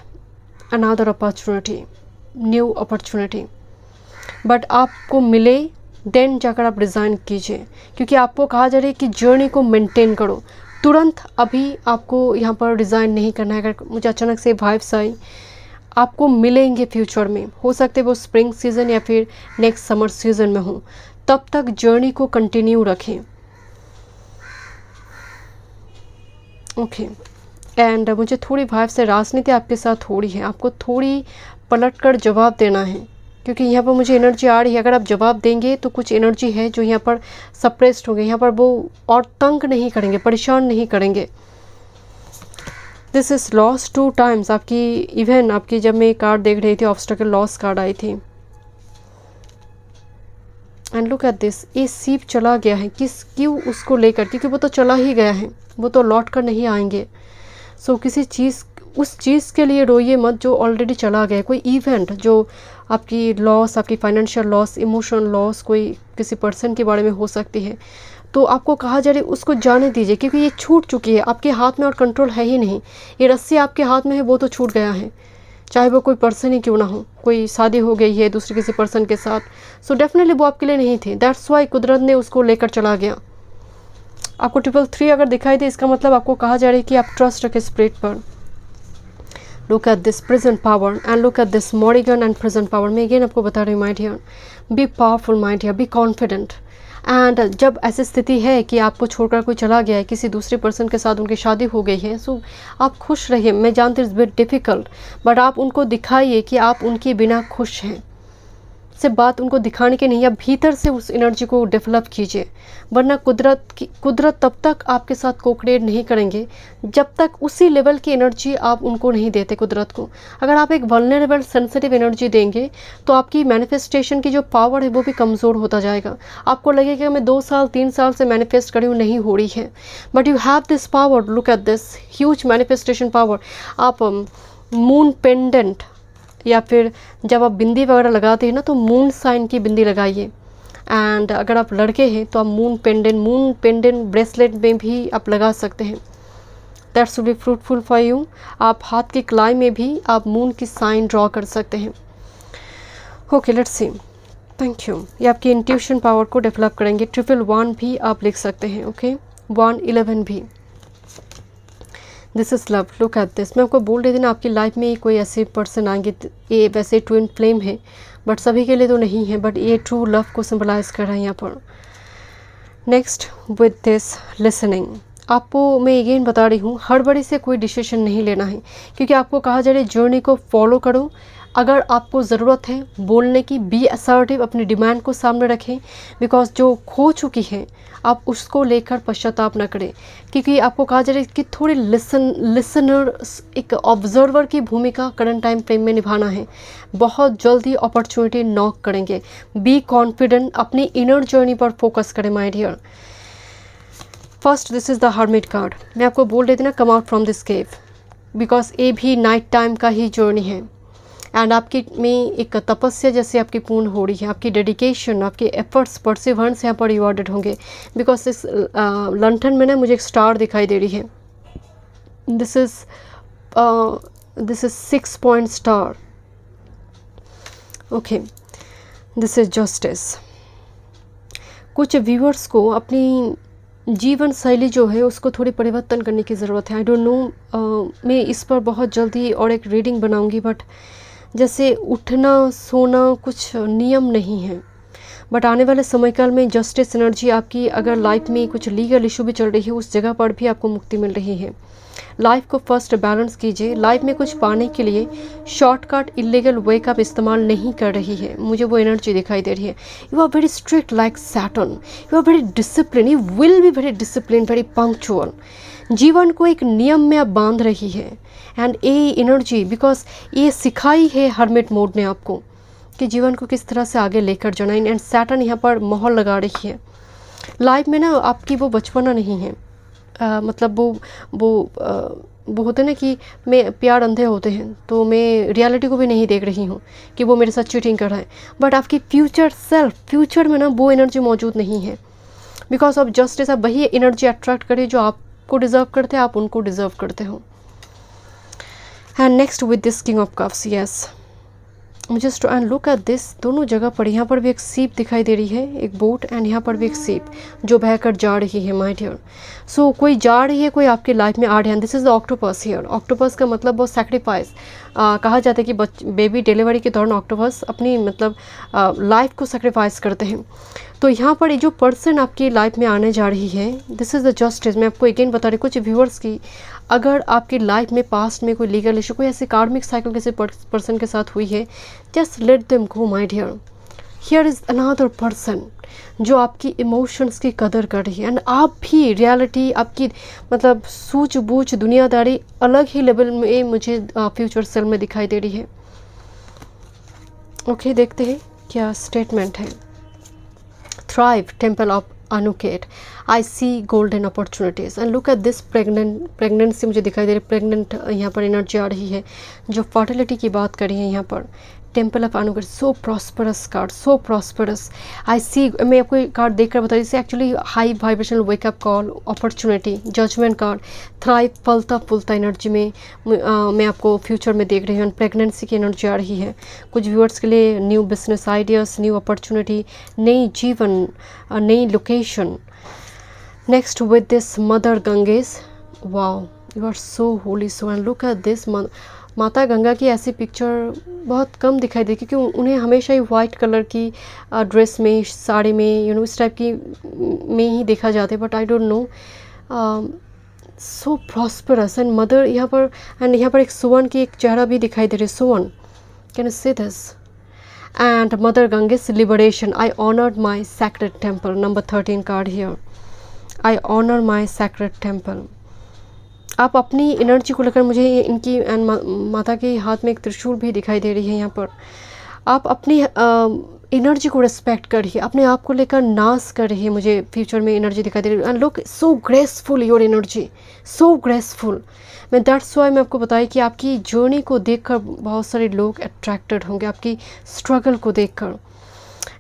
another opportunity, new opportunity, but आपको मिले देन जाकर आप रिज़ाइन कीजिए, क्योंकि आपको कहा जा रहा है कि जर्नी को मेंटेन करो। तुरंत अभी आपको यहाँ पर रिज़ाइन नहीं करना है। अगर मुझे अचानक से वाइब्स आई, आपको मिलेंगे फ्यूचर में, हो सकते वो स्प्रिंग सीज़न या फिर नेक्स्ट समर सीज़न में हो, तब तक जर्नी को कंटिन्यू रखें। ओके एंड मुझे थोड़ी वाइब से राजनीति आपके साथ हो रही है, आपको थोड़ी पलट कर जवाब देना है, क्योंकि यहाँ पर मुझे एनर्जी आ रही है। अगर आप जवाब देंगे तो कुछ एनर्जी है जो यहाँ पर सप्रेस्ड होंगे, यहाँ पर वो और तंग नहीं करेंगे, परेशान नहीं करेंगे। This is loss 2 times. आपकी इवन आपकी जब मैं कार्ड देख रही थी, ऑब्स्टेकल लॉस कार्ड आई थी। एंड लुक एट दिस, ये सीप चला गया है, क्यों उसको लेकर, क्योंकि वो तो चला ही गया है, वो तो लौट कर नहीं आएंगे। सो किसी चीज़, उस चीज़ के लिए रोइए मत जो ऑलरेडी चला गया है। कोई इवेंट जो आपकी लॉस, आपकी फाइनेंशियल लॉस, इमोशनल लॉस, कोई किसी पर्सन के बारे में हो सकती है, तो आपको कहा जा रहा है उसको जाने दीजिए, क्योंकि ये छूट चुकी है, आपके हाथ में और कंट्रोल है ही नहीं। ये रस्सी आपके हाथ में है, वो तो छूट गया है, चाहे वो कोई पर्सन ही क्यों ना हो, कोई शादी हो गई है दूसरे किसी पर्सन के साथ, सो डेफिनेटली वो आपके लिए नहीं थे। दैट्स वाई कुदरत ने उसको लेकर चला गया। आपको 333 अगर दिखाई दे, इसका मतलब आपको कहा जा रहा है कि आप ट्रस्ट रखें स्पिरिट पर। Look at this present power and look at this Morrigan and present power. मैं अगेन आपको बता रही हूँ my dear, be powerful my dear, be confident. And जब ऐसी स्थिति है कि आपको छोड़कर कोई चला गया है, किसी दूसरे पर्सन के साथ उनकी शादी हो गई है, सो आप खुश रहिए। मैं जानती हूँ इट्स वेरी डिफ़िकल्ट, बट आप उनको दिखाइए कि आप उनके बिना खुश हैं। सिर्फ बात उनको दिखाने की नहीं, आप भीतर से उस एनर्जी को डेवलप कीजिए, वरना कुदरत तब तक आपके साथ कोऑपरेट नहीं करेंगे जब तक उसी लेवल की एनर्जी आप उनको नहीं देते कुदरत को। अगर आप एक वल्नरेबल सेंसिटिव एनर्जी देंगे तो आपकी मैनिफेस्टेशन की जो पावर है वो भी कमज़ोर होता जाएगा। आपको लगेगा कि मैं 2 साल 3 साल से मैनिफेस्ट करी हूँ, नहीं हो रही है, but you have this power. Look at this huge manifestation power. आप मून पेंडेंट या फिर जब आप बिंदी वगैरह लगाते हैं ना तो मून साइन की बिंदी लगाइए। एंड अगर आप लड़के हैं तो आप मून पेंडेंट ब्रेसलेट में भी आप लगा सकते हैं। That's will be fruitful for you. आप हाथ की कलाई में भी आप मून की साइन ड्रॉ कर सकते हैं। Okay, let's see. Thank you. ये आपकी इंट्यूशन पावर को डेवलप करेंगे। 111 भी आप लिख सकते हैं। ओके, 111 भी। This is love, look at this. मैं आपको बोल रही थी ना, आपकी लाइफ में कोई ऐसे पर्सन आएंगे। ये वैसे ट्विन फ्लेम है बट सभी के लिए तो नहीं है, बट ये ट्रू लव को सिंबलाइज कर रहा है यहाँ पर। Next, with this listening. आपको मैं अगेन बता रही हूँ, हड़बड़ी से कोई डिसीजन नहीं लेना है, क्योंकि आपको कहा जा रहा है जर्नी को फॉलो करो। अगर आपको ज़रूरत है बोलने की, बी असर्टिव, अपनी डिमांड को सामने रखें, बिकॉज जो खो चुकी है आप उसको लेकर पश्चाताप न करें। क्योंकि आपको कहा जा रहा है कि थोड़ी लिसनर, एक ऑब्जर्वर की भूमिका करंट टाइम फ्रेम में निभाना है। बहुत जल्दी अपॉर्चुनिटी नॉक करेंगे। बी कॉन्फिडेंट, अपनी इनर जर्नी पर फोकस करें my dear. First, this is the hermit card. मैं आपको बोल रही थी ना, come out from this cave, because ये भी नाइट टाइम का ही जर्नी है। एंड आपकी में एक तपस्या जैसे आपकी पूर्ण हो रही है। आपकी डेडिकेशन, आपके एफर्ट्स, परसिवरेंस यहाँ पर रिवॉर्डेड होंगे। बिकॉज इस लंठन में ना मुझे एक स्टार दिखाई दे रही है। This is 6 point star. Okay, this is justice. कुछ व्यूअर्स को अपनी जीवन शैली जो है उसको थोड़ी परिवर्तन करने की ज़रूरत है। आई डोंट नो, मैं इस पर बहुत जल्दी और एक रीडिंग बनाऊंगी, बट जैसे उठना सोना कुछ नियम नहीं है। बट आने वाले समय काल में जस्टिस एनर्जी आपकी, अगर लाइफ में कुछ लीगल इशू भी चल रही है उस जगह पर भी आपको मुक्ति मिल रही है। लाइफ को फर्स्ट बैलेंस कीजिए। लाइफ में कुछ पाने के लिए शॉर्टकट, इलीगल वे का इस्तेमाल नहीं कर रही है। मुझे वो एनर्जी दिखाई दे रही है। You are very strict like Saturn, you are very discipline, you will be very discipline, very punctual. जीवन को एक नियम में आप बांध रही है। एंड ये एनर्जी, बिकॉज ये सिखाई है हर्मिट मोड ने आपको कि जीवन को किस तरह से आगे लेकर जाना। एंड सैटर्न यहाँ पर मोहर लगा रही है। लाइफ में ना आपकी वो बचपना नहीं है। मतलब वो होते ना कि मैं प्यार अंधे होते हैं, तो मैं रियलिटी को भी नहीं देख रही हूँ कि वो मेरे साथ चीटिंग कर रहा है। बट आपकी फ्यूचर में ना वो एनर्जी मौजूद नहीं है। बिकॉज ऑफ जस्टिस आप वही एनर्जी अट्रैक्ट करें जो आपको डिज़र्व करते हैं, आप उनको डिज़र्व करते हो। And next, with this king of cups, yes, मुझे एंड लुक एट दिस। दोनों जगह पर, यहाँ पर भी एक सीप दिखाई दे रही है, एक बोट, एंड यहाँ पर भी एक सीप जो बहकर जा रही है माय डियर। सो कोई जा रही है, कोई आपकी लाइफ में आ रहा है। This is the octopus here. Octopus का मतलब बहुत सैक्रिफाइस। कहा जाता है कि बेबी डिलीवरी के दौरान ऑक्टोपस अपनी मतलब लाइफ को सेक्रीफाइस करते हैं। तो यहाँ पर ये जो पर्सन आपकी लाइफ में आने जा रही है, दिस इज़ द जस्टिस। मैं आपको अगेन बता रही, कुछ व्यूअर्स की अगर आपकी लाइफ में पास्ट में कोई लीगल इशू, कोई ऐसी कार्मिक साइकिल किसी पर्सन के साथ हुई है, just let them go my dear. Here is another person जो आपकी इमोशंस की कदर कर रही है। एंड आप भी रियलिटी, आपकी मतलब सूझबूझ, दुनियादारी अलग ही लेवल में मुझे फ्यूचर सेल में दिखाई दे रही है। ओके, देखते हैं क्या स्टेटमेंट है। Thrive, temple of Anuket, I see golden opportunities. And look at this pregnancy मुझे दिखाई दे रही है। प्रेग्नेंट यहाँ पर एनर्जी आ रही है जो फर्टिलिटी की बात करी है यहाँ पर। Temple of Anuket, so prosperous card, so prosperous. I see, मैं आपको कार्ड देखकर बता रही थी, actually high vibrational wake up call, opportunity, judgement card, thrive, फलता फूलता एनर्जी में मैं आपको फ्यूचर में देख रही हूँ। प्रेगनेंसी की एनर्जी आ रही है। कुछ व्यूअर्स के लिए new business ideas, new opportunity, नई जीवन, नई location. Next, with this mother Ganges, wow, you are so holy so. And look at this, माता गंगा की ऐसी पिक्चर बहुत कम दिखाई दी, क्योंकि उन्हें हमेशा ही वाइट कलर की ड्रेस में, साड़ी में, इस टाइप की में ही देखा जाता है। But I don't no, so prosperous. And mother यहाँ पर, एंड यहाँ पर एक सुवन की एक चेहरा भी दिखाई दे रही है, सुवन, can you see this. And mother Ganges liberation, I honoured my sacred temple, number 13 card here, I honour my sacred temple. आप अपनी एनर्जी को लेकर, मुझे इनकी एंड माता के हाथ में एक त्रिशूल भी दिखाई दे रही है यहाँ पर। आप अपनी एनर्जी को रिस्पेक्ट करिए, अपने आप को लेकर नाश कर रही है, मुझे फ्यूचर में एनर्जी दिखाई दे रही है। And look so graceful your energy, so graceful. मैं दैट्स वाई मैं आपको बताई कि आपकी जर्नी को देखकर बहुत सारे लोग अट्रैक्टेड होंगे, आपकी स्ट्रगल को देखकर।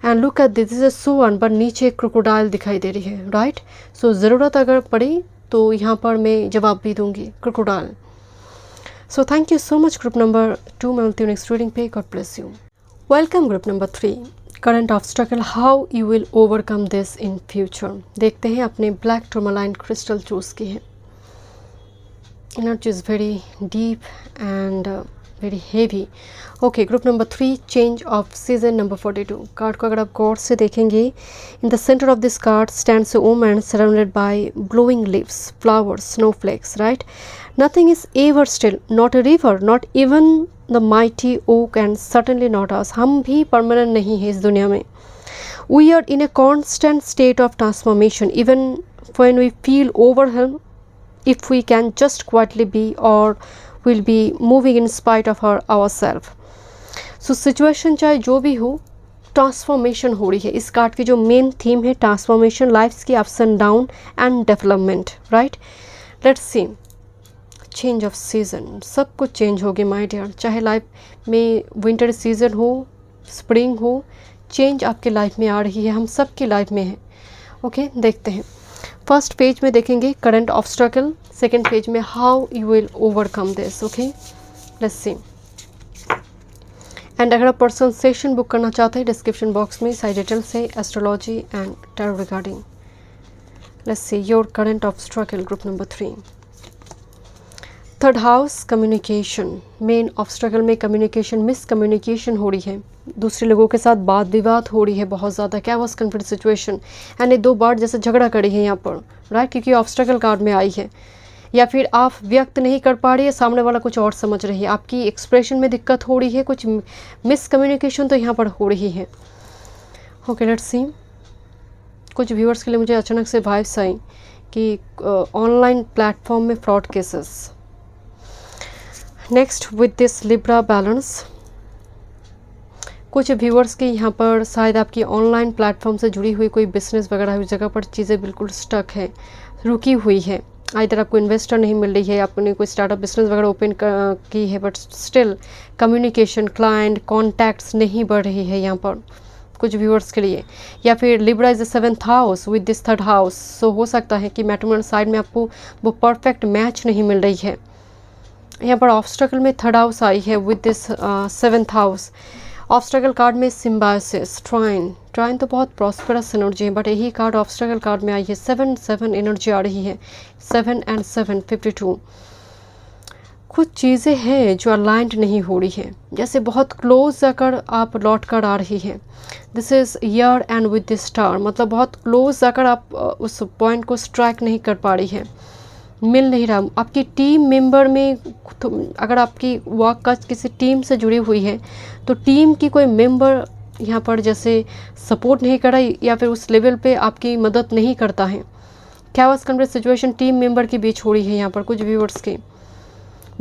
And look at this is so one, पर नीचे क्रोकोडाइल दिखाई दे रही है, राइट। सो ज़रूरत अगर पड़ी तो यहाँ पर मैं जवाब भी दूंगी, crocodile. So thank you so much group number 2। मैं मिलती हूँ नेक्स्ट रीडिंग पे। God bless you. Welcome group number 3, current obstacle, how you will overcome this in future. देखते हैं, अपने ब्लैक टूरमलाइन क्रिस्टल चूज़ की है। Energy is very deep and very heavy. Okay, group number 3, change of season number 42। Card को अगर आप गौर से देखेंगे, in the centre of this card stands a woman surrounded by blowing leaves, flowers, snowflakes, right. Nothing is ever still, not a river, not even the mighty oak and certainly not us. हम भी permanent नहीं हैं इस दुनिया में। We are in a constant state of transformation, even when we feel overwhelmed, if we can just quietly be, or will be moving in spite of ourselves. So situation चाहे जो भी हो, ट्रांसफॉर्मेशन हो रही है। इस कार्ड की जो मेन थीम है ट्रांसफॉर्मेशन, लाइफ्स की ups and down and development, right. Let's see, change of season, सब कुछ चेंज होगी माय डियर। चाहे लाइफ में विंटर सीजन हो, स्प्रिंग हो, चेंज आपके लाइफ में आ रही है, हम सब की लाइफ में है। ओके, देखते हैं। फर्स्ट पेज में देखेंगे करंट ऑब्स्टैकल, सेकंड पेज में how you will overcome this. Okay, let's C. And अगर आप पर्सनल सेशन बुक करना चाहते हैं, डिस्क्रिप्शन बॉक्स में सारी डिटेल्स है, astrology and tarot regarding. Let's see your current obstacle, group number 3। Third house, communication. Main obstacle में communication, miscommunication हो रही है, दूसरे लोगों के साथ वाद विवाद हो रही है बहुत ज़्यादा, क्या वॉस कन्फ्लिक्ट सिचुएशन। यानी दो बार जैसे झगड़ा करी है यहाँ पर, राइट, क्योंकि ऑब्स्टैकल कार्ड में आई है। या फिर आप व्यक्त नहीं कर पा रही है, सामने वाला कुछ और समझ रही है, आपकी एक्सप्रेशन में दिक्कत हो रही है, कुछ मिसकम्युनिकेशन तो यहाँ पर हो रही है। ओके, लेट्स सी। कुछ व्यूअर्स के लिए मुझे अचानक से वाइब्स आई कि ऑनलाइन प्लेटफॉर्म में fraud cases. Next, with this Libra balance, कुछ व्यूअर्स के यहाँ पर शायद आपकी ऑनलाइन प्लेटफॉर्म से जुड़ी हुई कोई बिजनेस वगैरह उस जगह पर चीज़ें बिल्कुल स्टक है, रुकी हुई है। इधर आपको इन्वेस्टर नहीं मिल रही है, आपने कोई स्टार्टअप बिजनेस वगैरह ओपन की है, but still communication, client contacts नहीं बढ़ रही है यहाँ पर कुछ व्यूअर्स के लिए। या फिर Libra is the 7th house with this 3rd house. So हो सकता है कि मैट्रिमोनियल साइड में आपको वो परफेक्ट मैच नहीं मिल रही है। यहाँ पर ऑब्स्टैकल में 3rd हाउस आई है with this 7th house. Obstacle card में सिम्बायोसिस, ट्राइन तो बहुत प्रॉस्परस एनर्जी है, बट यही कार्ड ऑब्स्टैकल कार्ड में आई है। 7 एनर्जी आ रही है, 7 and 7 52। कुछ चीज़ें हैं जो अलाइंड नहीं हो रही है, जैसे बहुत क्लोज जाकर आप लौट कर आ रही है। This is year and with this star, मतलब बहुत क्लोज जाकर आप उस पॉइंट को स्ट्राइक नहीं कर पा रही है, मिल नहीं रहा। आपकी टीम मेंबर में अगर आपकी वर्क का किसी टीम से जुड़ी हुई है, तो टीम की कोई मेंबर यहाँ पर जैसे सपोर्ट नहीं कर रहा, या फिर उस लेवल पे आपकी मदद नहीं करता है। क्या वास कन्फ्लिक्ट सिचुएशन टीम मेंबर के बीच हो रही है यहाँ पर कुछ व्यूअर्स के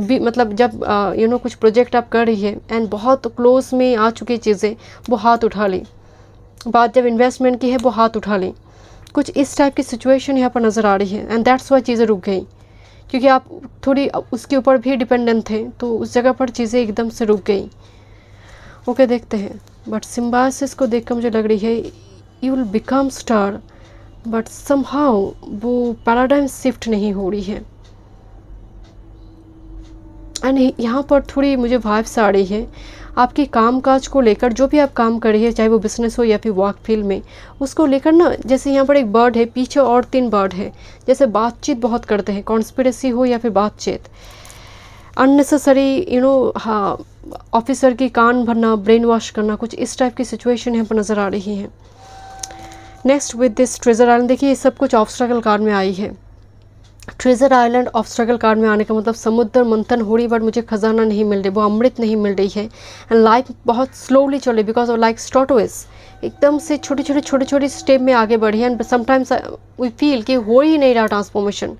भी, मतलब जब कुछ प्रोजेक्ट आप कर रही है एंड बहुत क्लोज में आ चुकी चीज़ें, वो हाथ उठा ली, बात जब इन्वेस्टमेंट की है वो हाथ उठा ली। कुछ इस टाइप की सिचुएशन यहाँ पर नज़र आ रही है, एंड दैट्स वाई चीज़ें रुक गई, क्योंकि आप थोड़ी उसके ऊपर भी डिपेंडेंट थे, तो उस जगह पर चीज़ें एकदम से रुक गई। ओके, देखते हैं। बट सिम्बायोसिस को देखकर मुझे लग रही है you will become star, but somehow वो पैराडाइम शिफ्ट नहीं हो रही है। एंड यहाँ पर थोड़ी मुझे वाइब्स आ रही है आपकी कामकाज को लेकर, जो भी आप काम कर रही है, चाहे वो बिजनेस हो या फिर वर्क फील्ड में, उसको लेकर ना, जैसे यहाँ पर एक बर्ड है, पीछे और 3 बर्ड है, जैसे बातचीत बहुत करते हैं, कॉन्स्पिरेसी हो या फिर बातचीत, अननेसेसरी हाँ, ऑफिसर की कान भरना, ब्रेन वॉश करना, कुछ इस टाइप की सिचुएशन यहाँ पर नज़र आ रही है। Next, with this treasure island, देखिए ये सब कुछ ऑब्स्टैकल कार्ड में आई है। ट्रेजर आइलैंड ऑब्स्टैकल कार्ड में आने का मतलब समुद्र मंथन हो रही, बट मुझे खजाना नहीं मिल रही, वो अमृत नहीं मिल रही है, एंड लाइफ बहुत स्लोली चल रही, बिकॉज ऑफ लाइक स्टॉटोइस, एकदम से छोटे छोटे स्टेप में आगे बढ़ी है। एंड समटाइम्स वी फील कि हो ही नहीं रहा ट्रांसफॉर्मेशन,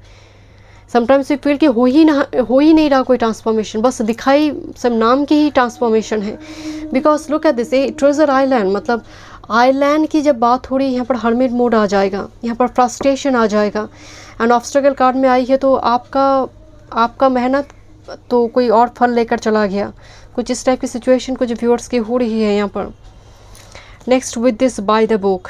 समटाइम्स वी फील कि हो ही नहीं रहा कोई ट्रांसफॉर्मेशन, बस दिखाई सब नाम की ही ट्रांसफॉर्मेशन है। Because look at this, treasure island, मतलब आइलैंड की जब बात हो रही है यहाँ पर हर्मिट मोड आ जाएगा, यहाँ पर फ्रस्ट्रेशन आ जाएगा। एंड ऑब्स्टेकल कार्ड में आई है तो आपका मेहनत तो कोई और फल लेकर चला गया, कुछ इस टाइप की सिचुएशन कुछ व्यूअर्स की हो रही है यहाँ पर। Next with this by the book,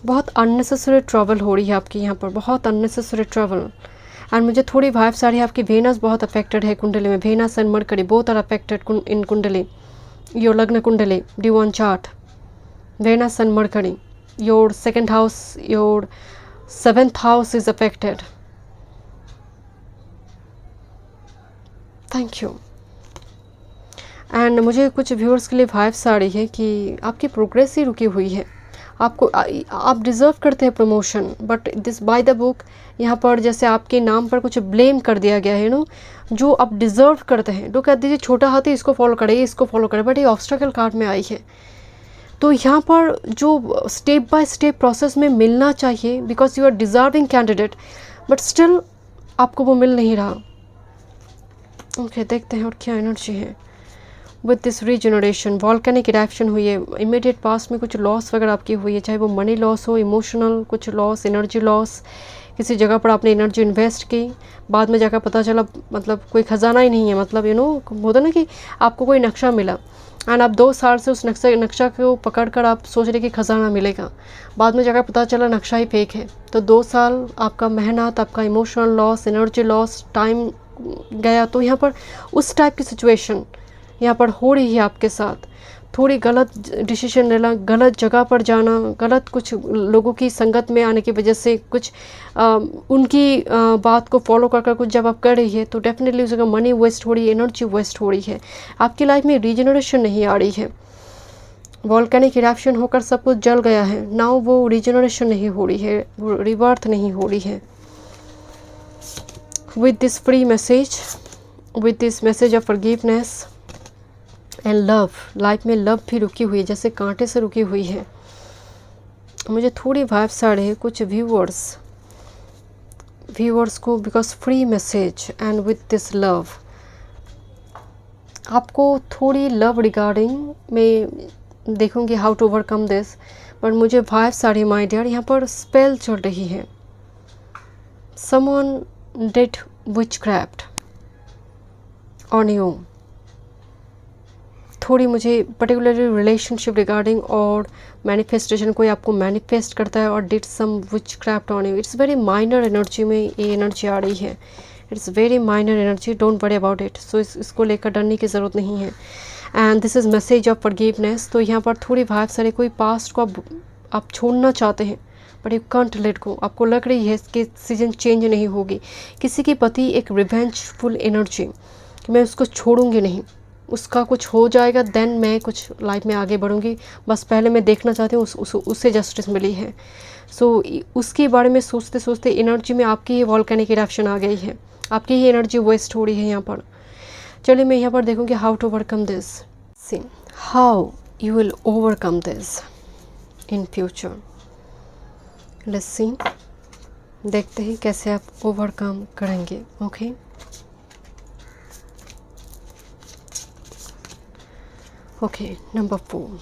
बहुत अननेसेसरी ट्रैवल हो रही है आपकी यहाँ पर, बहुत अननेसेसरी ट्रैवल। एंड मुझे थोड़ी वाइब्स आ रही है आपकी वेनस बहुत अफेक्टेड है कुंडली में, Venus and Mercury both are affected in kundli, your lagna kundli D1 chart, Venus and Mercury, your second house, your 7th house is affected. Thank you. And मुझे कुछ व्यूअर्स के लिए वाइब्स आ रही है कि आपकी प्रोग्रेस ही रुकी हुई है, आप डिज़र्व करते हैं promotion, but this by the book यहाँ पर जैसे आपके नाम पर कुछ ब्लेम कर दिया गया है, जो आप डिज़र्व करते हैं। कह दीजिए छोटा हाथी इसको फॉलो करे, इसको फॉलो करे, बट ये ऑब्स्टेकल कार्ड में आई है। तो यहाँ पर जो स्टेप बाय स्टेप प्रोसेस में मिलना चाहिए, because you are deserving candidate, but still आपको वो मिल नहीं रहा। ओके, देखते हैं और क्या एनर्जी है with this regeneration. Volcanic eruption हुई है, इमीडिएट पास्ट में कुछ लॉस वगैरह आपकी हुई है, चाहे वो मनी लॉस हो, इमोशनल कुछ लॉस, एनर्जी लॉस, किसी जगह पर आपने एनर्जी इन्वेस्ट की, बाद में जाकर पता चला मतलब कोई ख़जाना ही नहीं है, मतलब होता ना कि आपको कोई नक्शा मिला एंड आप 2 साल से उस नक्शा को पकड़ कर आप सोच रहे कि ख़जाना मिलेगा, बाद में जाकर पता चला नक्शा ही फेक है। तो 2 साल आपका मेहनत, आपका emotional loss, energy loss, time गया। तो यहाँ पर उस टाइप की सिचुएशन यहाँ पर हो रही है आपके साथ। थोड़ी गलत डिसीजन लेना, गलत जगह पर जाना, गलत कुछ लोगों की संगत में आने की वजह से कुछ उनकी बात को फॉलो कर कुछ जब आप कर रही है तो डेफिनेटली उस जगह मनी वेस्ट हो रही है, एनर्जी वेस्ट हो रही है, आपकी लाइफ में रीजनरेशन नहीं आ रही है। वॉल्केनिक इरेप्शन होकर सब कुछ जल गया है, नाउ वो रीजनरेशन नहीं हो रही है, वो रिबर्थ नहीं हो रही है। With this free message, with this message of forgiveness and love, life में लव भी रुकी हुई है, जैसे कांटे से रुकी हुई है। मुझे थोड़ी वाइब्स आ रही है कुछ व्यूअर्स को, because free message and with this love, आपको थोड़ी लव रिगार्डिंग में देखूंगी how to overcome this, but मुझे वाइब्स आ रही है माय डियर, यहाँ पर स्पेल चल रही है, someone did witchcraft on you. थोड़ी मुझे पर्टिकुलरली रिलेशनशिप रिगार्डिंग और मैनिफेस्टेशन, कोई आपको मैनिफेस्ट करता है और did some witchcraft on you. It's very minor energy में ये एनर्जी आ रही है, it's very minor energy, don't worry about it. So इसको लेकर डरने की ज़रूरत नहीं है। And this is message of forgiveness. तो यहाँ पर थोड़ी वाइब्स आ रही, कोई पास्ट को आप छोड़ना चाहते हैं but you can't let go, आपको लग रही है कि सीजन चेंज नहीं होगी। किसी के प्रति एक रिवेंजफुल एनर्जी कि मैं उसको छोड़ूंगी नहीं, उसका कुछ हो जाएगा देन मैं कुछ लाइफ में आगे बढ़ूंगी, बस पहले मैं देखना चाहती हूँ उससे जस्टिस मिली है। सो उसके बारे में सोचते सोचते एनर्जी में आपकी ही वॉल्केनिक इरेप्शन आ गई है, आपकी ही एनर्जी वेस्ट हो रही है यहाँ पर। चलिए मैं यहाँ पर देखूँगी how to overcome this, see how you will overcome this in future. Let's see, देखते हैं कैसे आप ओवरकम करेंगे। ओके ओके, नंबर 4,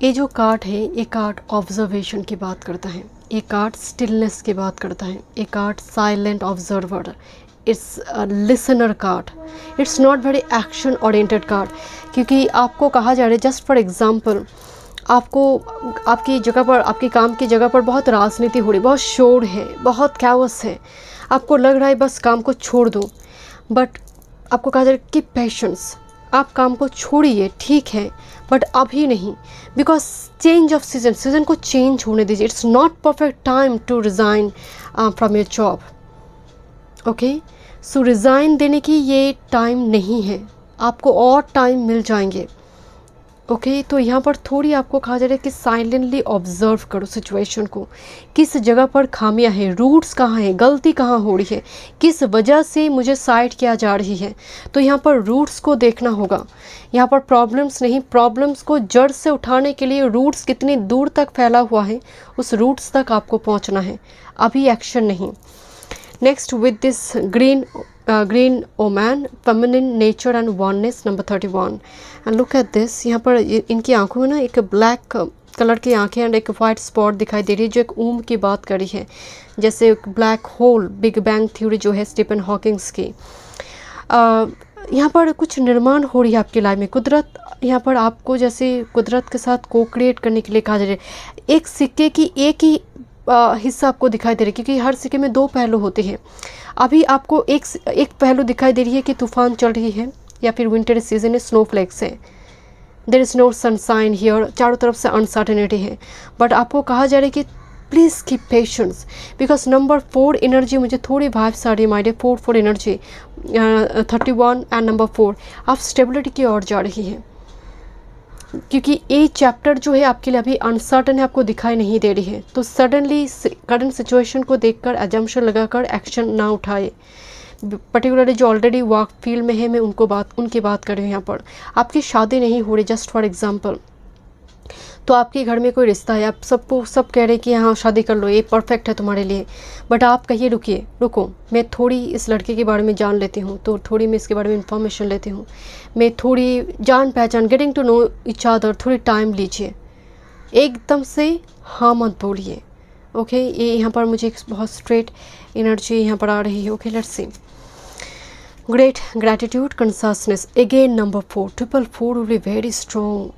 ये जो कार्ड है ये कार्ड ऑब्जर्वेशन की बात करता है, ये कार्ड स्टिलनेस की बात करता है, ये card silent observer, it's listener card, it's not very action oriented card. क्योंकि आपको कहा जा रहा है, जस्ट फॉर एग्जांपल, आपको आपकी जगह पर, आपकी काम की जगह पर बहुत राजनीति हो रही, बहुत शोर है, बहुत कैओस है, आपको लग रहा है बस काम को छोड़ दो, बट आपको कहा जा रहा है कि पेशेंस, आप काम को छोड़िए, ठीक है, बट अभी नहीं, बिकॉज चेंज ऑफ सीजन को चेंज होने दीजिए। It's not perfect time to resign from your job. Okay, so resign देने की ये टाइम नहीं है, आपको और टाइम मिल जाएंगे। ओके तो यहाँ पर थोड़ी आपको कहा जा रहा है कि साइलेंटली ऑब्जर्व करो सिचुएशन को, किस जगह पर खामियां हैं, रूट्स कहाँ हैं, गलती कहाँ हो रही है, किस वजह से मुझे साइड किया जा रही है। तो यहाँ पर रूट्स को देखना होगा, यहाँ पर प्रॉब्लम्स नहीं, प्रॉब्लम्स को जड़ से उठाने के लिए रूट्स कितनी दूर तक फैला हुआ है उस रूट्स तक आपको पहुँचना है, अभी एक्शन नहीं। Next with this green woman feminine nature and oneness number 31 and look at this. यहाँ पर इनकी आंखों में ना एक ब्लैक कलर की आंखें एंड एक वाइट स्पॉट दिखाई दे रही है जो एक ऊम की बात करी है, जैसे एक black hole, big bang theory जो है स्टीफन हॉकिंग्स की। यहाँ पर कुछ निर्माण हो रही है आपकी लाइफ में, कुदरत यहाँ पर आपको जैसे कुदरत के साथ को क्रिएट करने के लिए कहा जा रहा है। एक सिक्के की एक ही हिस्सा आपको दिखाई दे रहा है, क्योंकि हर सिक्के में दो पहलू होते हैं। अभी आपको एक पहलू दिखाई दे रही है कि तूफान चल रही है या फिर विंटर सीजन है, स्नोफ्लेक्स है, there is no sunshine here, चारों तरफ से अनसर्टेनिटी है। बट आपको कहा जा रहा है कि please keep patience, because number 4 energy मुझे थोड़ी वाइब्स आ रही है my dear, 4 energy 31 and number 4 आप स्टेबिलिटी की ओर जा रही हैं, क्योंकि ये चैप्टर जो है आपके लिए अभी अनसर्टन है, आपको दिखाई नहीं दे रही है। तो सडनली करंट सिचुएशन को देखकर एजम्पशन लगाकर एक्शन ना उठाए। पर्टिकुलरली जो ऑलरेडी वर्क फील्ड में है, मैं उनकी बात कर रही हूँ। यहाँ पर आपकी शादी नहीं हो रही, जस्ट फॉर एग्जांपल, तो आपके घर में कोई रिश्ता है, आप सब कह रहे हैं कि हाँ शादी कर लो, ये परफेक्ट है तुम्हारे लिए, बट आप कहिए रुको, मैं थोड़ी इस लड़के के बारे में जान लेती हूँ, तो थोड़ी मैं इसके बारे में इंफॉर्मेशन लेती हूँ, मैं थोड़ी जान पहचान, getting to know each other, थोड़ी टाइम लीजिए, एकदम से हाँ मत बोलिए। ओके ये यहाँ पर मुझे एक बहुत स्ट्रेट एनर्जी यहाँ पर आ रही है। Okay let's C. Great gratitude, consciousness. Again, number 4, 444 will be very strong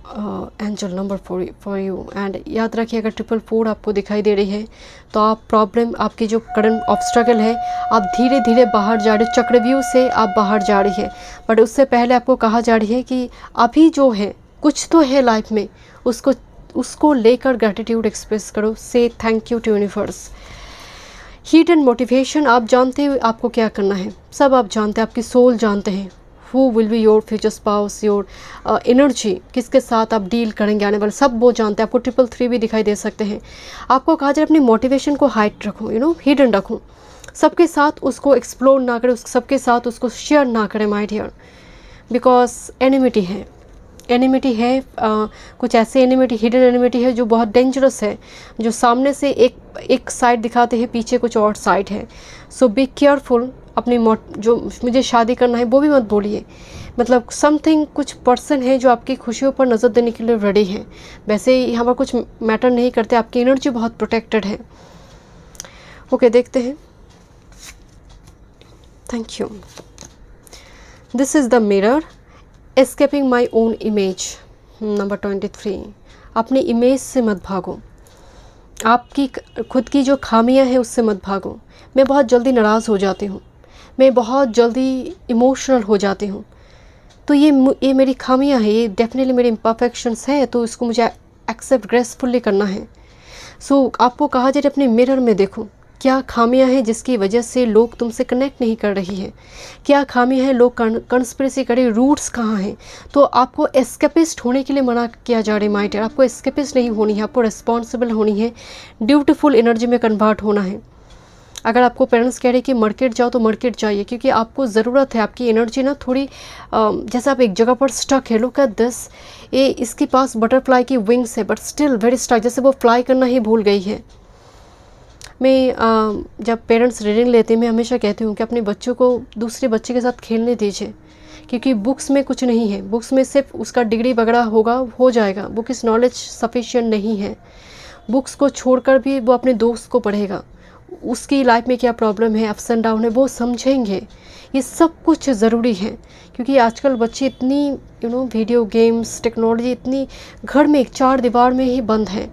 angel number for you. And याद रखिए अगर 444 आपको दिखाई दे रही है तो आप प्रॉब्लम, आपकी जो करंट ऑब्स्ट्रगल है, आप धीरे धीरे बाहर जा रहे हो, चक्रव्यूह से आप बाहर जा रही है। बट उससे पहले आपको कहा जा रही है कि अभी जो है कुछ तो है लाइफ में, उसको लेकर ग्रैटिट्यूड एक्सप्रेस करो, say thank you to universe. Hidden motivation, आप जानते हो आपको क्या करना है, सब आप जानते हैं, आपकी सोल जानते हैं who will be your future spouse, your energy, किसके साथ आप डील करेंगे आने वाले, सब वो जानते हैं। आपको 333 भी दिखाई दे सकते हैं। आपको कहा जाए अपनी मोटिवेशन को हाइड रखो, हिडन रखो, सबके साथ उसको एक्सप्लोर ना करें, सबके साथ उसको शेयर ना करें माय डियर, बिकॉज एनिमिटी है कुछ ऐसे एनिमिटी, हिडन एनिमिटी है जो बहुत डेंजरस है, जो सामने से एक साइड दिखाते हैं, पीछे कुछ और साइड है। So be careful. अपनी जो मुझे शादी करना है वो भी मत बोलिए, मतलब समथिंग, कुछ पर्सन है जो आपकी खुशियों पर नज़र देने के लिए रेडी है। वैसे यहाँ पर कुछ मैटर नहीं करते, आपकी एनर्जी बहुत प्रोटेक्टेड है। ओके देखते हैं। Thank you. This is the mirror, escaping my own image number 23। अपनी इमेज से मत भागो, आपकी खुद की जो खामियां हैं उससे मत भागो। मैं बहुत जल्दी नाराज़ हो जाती हूँ, मैं बहुत जल्दी इमोशनल हो जाती हूँ, तो ये मेरी खामियां हैं, ये डेफिनेटली मेरी इम्परफेक्शंस हैं, तो इसको मुझे एक्सेप्ट ग्रेसफुली करना है। सो आपको कहा जाए अपने मिरर में देखो क्या खामियां हैं जिसकी वजह से लोग तुमसे कनेक्ट नहीं कर रही है, क्या खामियां हैं, लोग कंस्पिरेसी करे, रूट्स कहाँ हैं। तो आपको एस्केपिस्ट होने के लिए मना किया जा रहा है माय डियर, आपको एस्केपिस्ट नहीं होनी है, आपको रिस्पॉन्सिबल होनी है, ड्यूटीफुल एनर्जी में कन्वर्ट होना है। अगर आपको पेरेंट्स कह रहे हैं कि मार्केट जाओ तो मार्केट जाइए, क्योंकि आपको ज़रूरत है, आपकी एनर्जी ना थोड़ी जैसे आप एक जगह पर स्टक है। लुक एट दिस, ये इसके पास बटरफ्लाई की विंग्स है बट स्टिल वेरी स्टक, जैसे वो फ्लाई करना ही भूल गई है। मैं जब पेरेंट्स रीडिंग लेते हैं मैं हमेशा कहती हूँ कि अपने बच्चों को दूसरे बच्चे के साथ खेलने दीजिए, क्योंकि बुक्स में कुछ नहीं है, बुक्स में सिर्फ उसका डिग्री वगैरह होगा, हो जाएगा, बुक इस नॉलेज सफिशिएंट नहीं है। बुक्स को छोड़कर भी वो अपने दोस्त को पढ़ेगा, उसकी लाइफ में क्या प्रॉब्लम है, अप्स एंड डाउन है, वो समझेंगे। ये सब कुछ ज़रूरी है, क्योंकि आजकल बच्चे इतनी वीडियो गेम्स, टेक्नोलॉजी, इतनी घर में एक 4 दीवार में ही बंद है।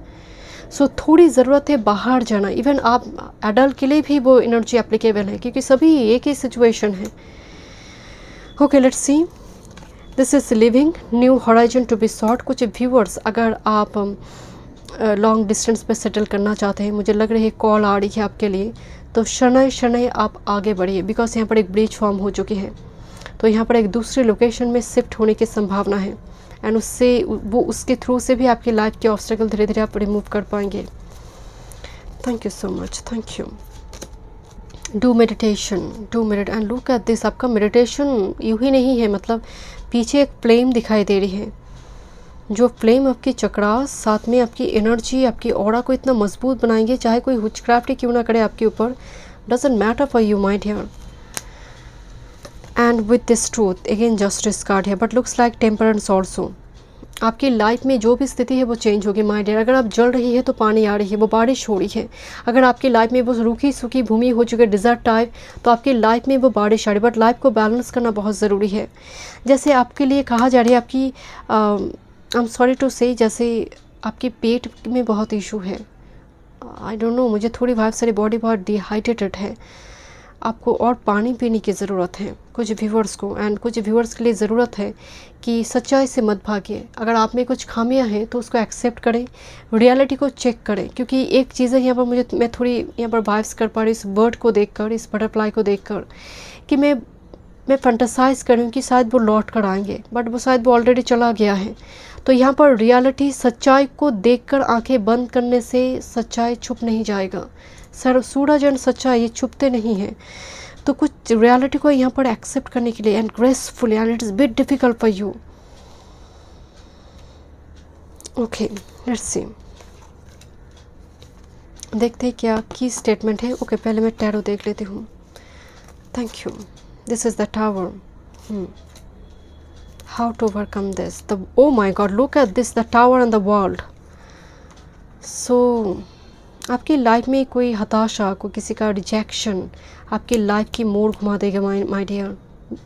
सो थोड़ी ज़रूरत है बाहर जाना। इवन आप एडल्ट के लिए भी वो एनर्जी एप्लीकेबल है, क्योंकि सभी एक ही सिचुएशन है। Okay let's see. This is living new horizon to be sought. कुछ व्यूअर्स अगर आप लॉन्ग डिस्टेंस पे सेटल करना चाहते हैं, मुझे लग रही है कॉल आ रही है आपके लिए, तो शनय आप आगे बढ़िए, बिकॉज यहाँ पर एक ब्रिज फॉर्म हो चुकी है, तो यहाँ पर एक दूसरी लोकेशन में शिफ्ट होने की संभावना है। एंड उससे वो उसके थ्रू से भी आपकी लाइफ के ऑब्स्टेकल धीरे धीरे आप रिमूव कर पाएंगे। Thank you so much, thank you. Do meditation, do and look at this. आपका मेडिटेशन यूँ ही नहीं है, मतलब पीछे एक फ्लेम दिखाई दे रही है, जो फ्लेम आपकी चक्रास साथ में आपकी एनर्जी, आपकी ऑरा को इतना मजबूत बनाएंगे, चाहे कोई विचक्राफ्ट ही क्यों ना करे आपके ऊपर, doesn't matter for you my dear. And with this truth again justice card है, but looks like temperance also. आपकी लाइफ में जो भी स्थिति है वो चेंज होगी माय डियर। अगर आप जल रही है तो पानी आ रही है, वो बारिश हो रही है। अगर आपकी लाइफ में वो रूखी सूखी भूमि हो चुकी है, डिजर्ट टाइप, तो आपकी लाइफ में वो बारिश आ रही है। बट लाइफ को बैलेंस करना बहुत ज़रूरी है। जैसे आपके लिए कहा जा रहा है, आपकी आई एम सॉरी टू से, जैसे आपके पेट में बहुत इशू है। आई डोंट नो, मुझे थोड़ी वाइफ सारी बॉडी बहुत डिहाइड्रेटेड है। आपको और पानी पीने की ज़रूरत है कुछ व्यूवर्स को, एंड कुछ व्यूवर्स के लिए ज़रूरत है कि सच्चाई से मत भागिए। अगर आप में कुछ खामियां हैं तो उसको एक्सेप्ट करें, रियलिटी को चेक करें। क्योंकि एक चीज़ है यहाँ पर, मैं थोड़ी यहाँ पर वाइब्स कर पा रही इस बर्ड को देखकर, इस बटरफ्लाई को देखकर, कि मैं फंटासाइज कर रही हूँ कि शायद वो लौट कर आएंगे, बट वो शायद वो ऑलरेडी चला गया है। तो यहाँ पर रियलिटी, सच्चाई को देखकर आंखें बंद करने से सच्चाई छुप नहीं जाएगा। सूरज एंड सच्चाई ये छुपते नहीं हैं। तो कुछ रियलिटी को यहाँ पर एक्सेप्ट करने के लिए, and graceful, and it is bit difficult for you. Okay, let's see, देखते हैं क्या की स्टेटमेंट है। ओके, पहले मैं टैरो देख लेती हूँ। Thank you. This is the tower. How to overcome this, the oh my god, look at this, the tower and the world. So आपकी लाइफ में कोई हताशा, कोई किसी का रिजेक्शन आपकी लाइफ की मोड़ घुमा देगा माय डियर।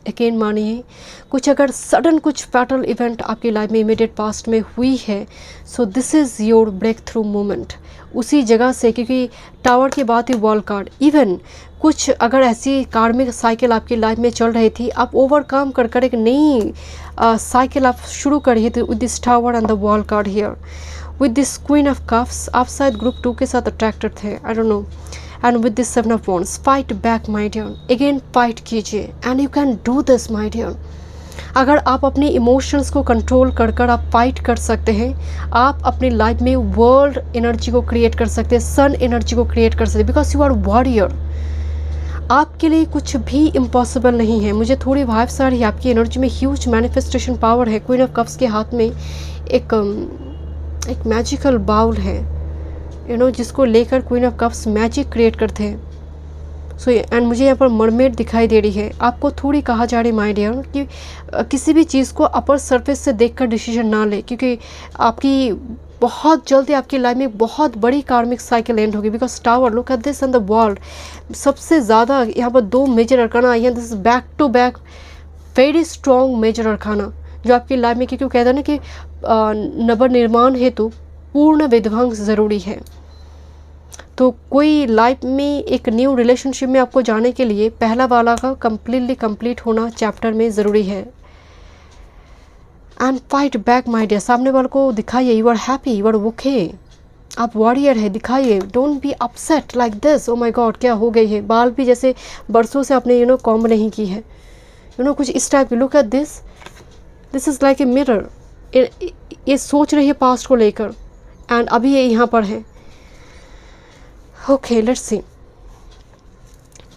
यकीन मानिए, कुछ अगर सडन कुछ फैटल इवेंट आपकी लाइफ में इमीडिएट पास्ट में हुई है, so this is your breakthrough moment. उसी जगह से, क्योंकि टावर के बाद ही वॉल कार्ड, इवन कुछ अगर ऐसी कार्मिक साइकिल आपकी लाइफ में चल रही थी, आप ओवरकम कर एक नई साइकिल आप शुरू करिए with this tower and the wall card here. With this queen of cups, आप शायद ग्रुप 2 के साथ अट्रैक्टेड थे, I don't know. And with this 7 of wands, fight back my dear, again fight कीजिए, and you can do this my dear. अगर आप अपने emotions को कंट्रोल कर आप फाइट कर सकते हैं, आप अपनी लाइफ में वर्ल्ड एनर्जी को क्रिएट कर सकते हैं, सन एनर्जी को क्रिएट कर सकते हैं, बिकॉज यू आर वॉरियर। आपके लिए कुछ भी इम्पॉसिबल नहीं है। मुझे थोड़ी वाइब्स आ रही है, आपकी एनर्जी में ह्यूज मैनिफेस्टेशन पावर है। क्वीन ऑफ कप्स के हाथ में एक मैजिकल बाउल है, जिसको लेकर queen of cups magic create करते हैं। सो एंड मुझे यहाँ पर मरमेड दिखाई दे रही है। आपको थोड़ी कहा जा रही है माय डियर कि किसी भी चीज़ को अपर सरफेस से देखकर डिसीजन ना ले, क्योंकि आपकी बहुत जल्दी आपकी लाइफ में बहुत बड़ी कार्मिक साइकिल एंड होगी। Because tower, look at this and the world, सबसे ज़्यादा यहाँ पर 2 मेजर अरकाना आई हैं। This is back to back very strong major arcana, जो आपकी लाइफ में, क्योंकि कहते हैं ना कि नवनिर्माण हेतु पूर्ण विध्वंस ज़रूरी है। तो कोई लाइफ में एक न्यू रिलेशनशिप में आपको जाने के लिए पहला वाला का कम्प्लीटली कंप्लीट होना चैप्टर में ज़रूरी है। And fight back my dear, सामने वाले को दिखाइए you are happy, you are okay, आप वॉरियर है, दिखाइए। Don't be upset like this, oh my god क्या हो गई है। बाल भी जैसे बरसों से आपने कॉम्ब नहीं की है, कुछ इस टाइप की। Look at this, this is like a mirror. ये सोच रही है पास्ट को लेकर, एंड अभी ये यहाँ पर है। Okay, let's see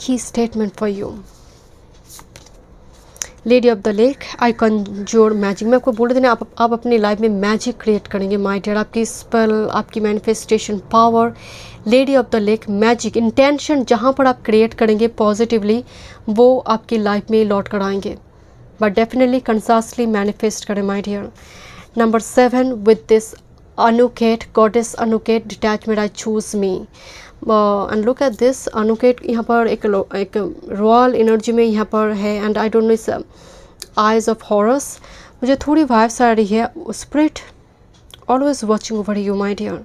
key statement for you. Lady of the lake, I conjure magic. मैं आपको बोल रही थी ना, आप अपनी लाइफ में मैजिक क्रिएट करेंगे माय डियर। आपकी स्पेल, आपकी manifestation power, lady of the lake, magic intention जहाँ पर आप क्रिएट करेंगे पॉजिटिवली, वो आपकी लाइफ में लौट कर आएंगे। बट डेफिनेटली कंसासली मैनिफेस्ट करें my dear. Number 7, with this Anuket, goddess Anuket detachment, I choose me. And look at this Anuket, यहाँ पर एक रॉयल एनर्जी में यहाँ पर है। एंड आई डोंट नो इस आइज ऑफ हॉरस, मुझे थोड़ी वाइब्स आ रही है। Spirit always watching over you my dear.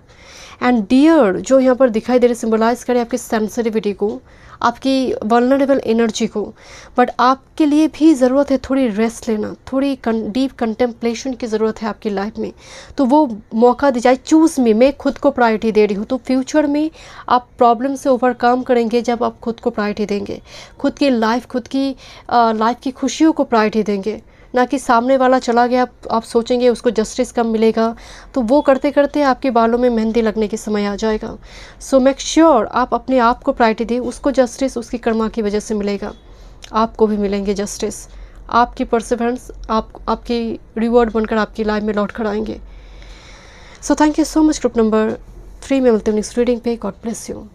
And dear जो यहाँ पर दिखाई दे रही, सिम्बलाइज करे आपकी सेंसिटिविटी को, आपकी वल्नरेबल एनर्जी को। बट आपके लिए भी ज़रूरत है थोड़ी रेस्ट लेना, थोड़ी डीप कंटेम्पलेशन की ज़रूरत है आपकी लाइफ में। तो वो मौका दी जाए, चूज़ मी, मैं खुद को प्रायोरिटी दे रही हूँ। तो फ्यूचर में आप प्रॉब्लम से ओवरकम करेंगे जब आप खुद को प्रायोरिटी देंगे, खुद की लाइफ, खुद की लाइफ की खुशियों को प्रायोरिटी देंगे। ना कि सामने वाला चला गया आप सोचेंगे उसको जस्टिस कब मिलेगा, तो वो करते करते आपके बालों में मेहंदी लगने के समय आ जाएगा। सो मेक श्योर आप अपने आप को प्रायोरिटी दें, उसको जस्टिस उसकी कर्मा की वजह से मिलेगा, आपको भी मिलेंगे जस्टिस, आपकी परसिवरेंस आपकी रिवॉर्ड बनकर आपकी लाइफ में लौट कर आएंगे। So thank you so much. Group number 3 में मिलते हैं नेक्स्ट रीडिंग पे। God bless you.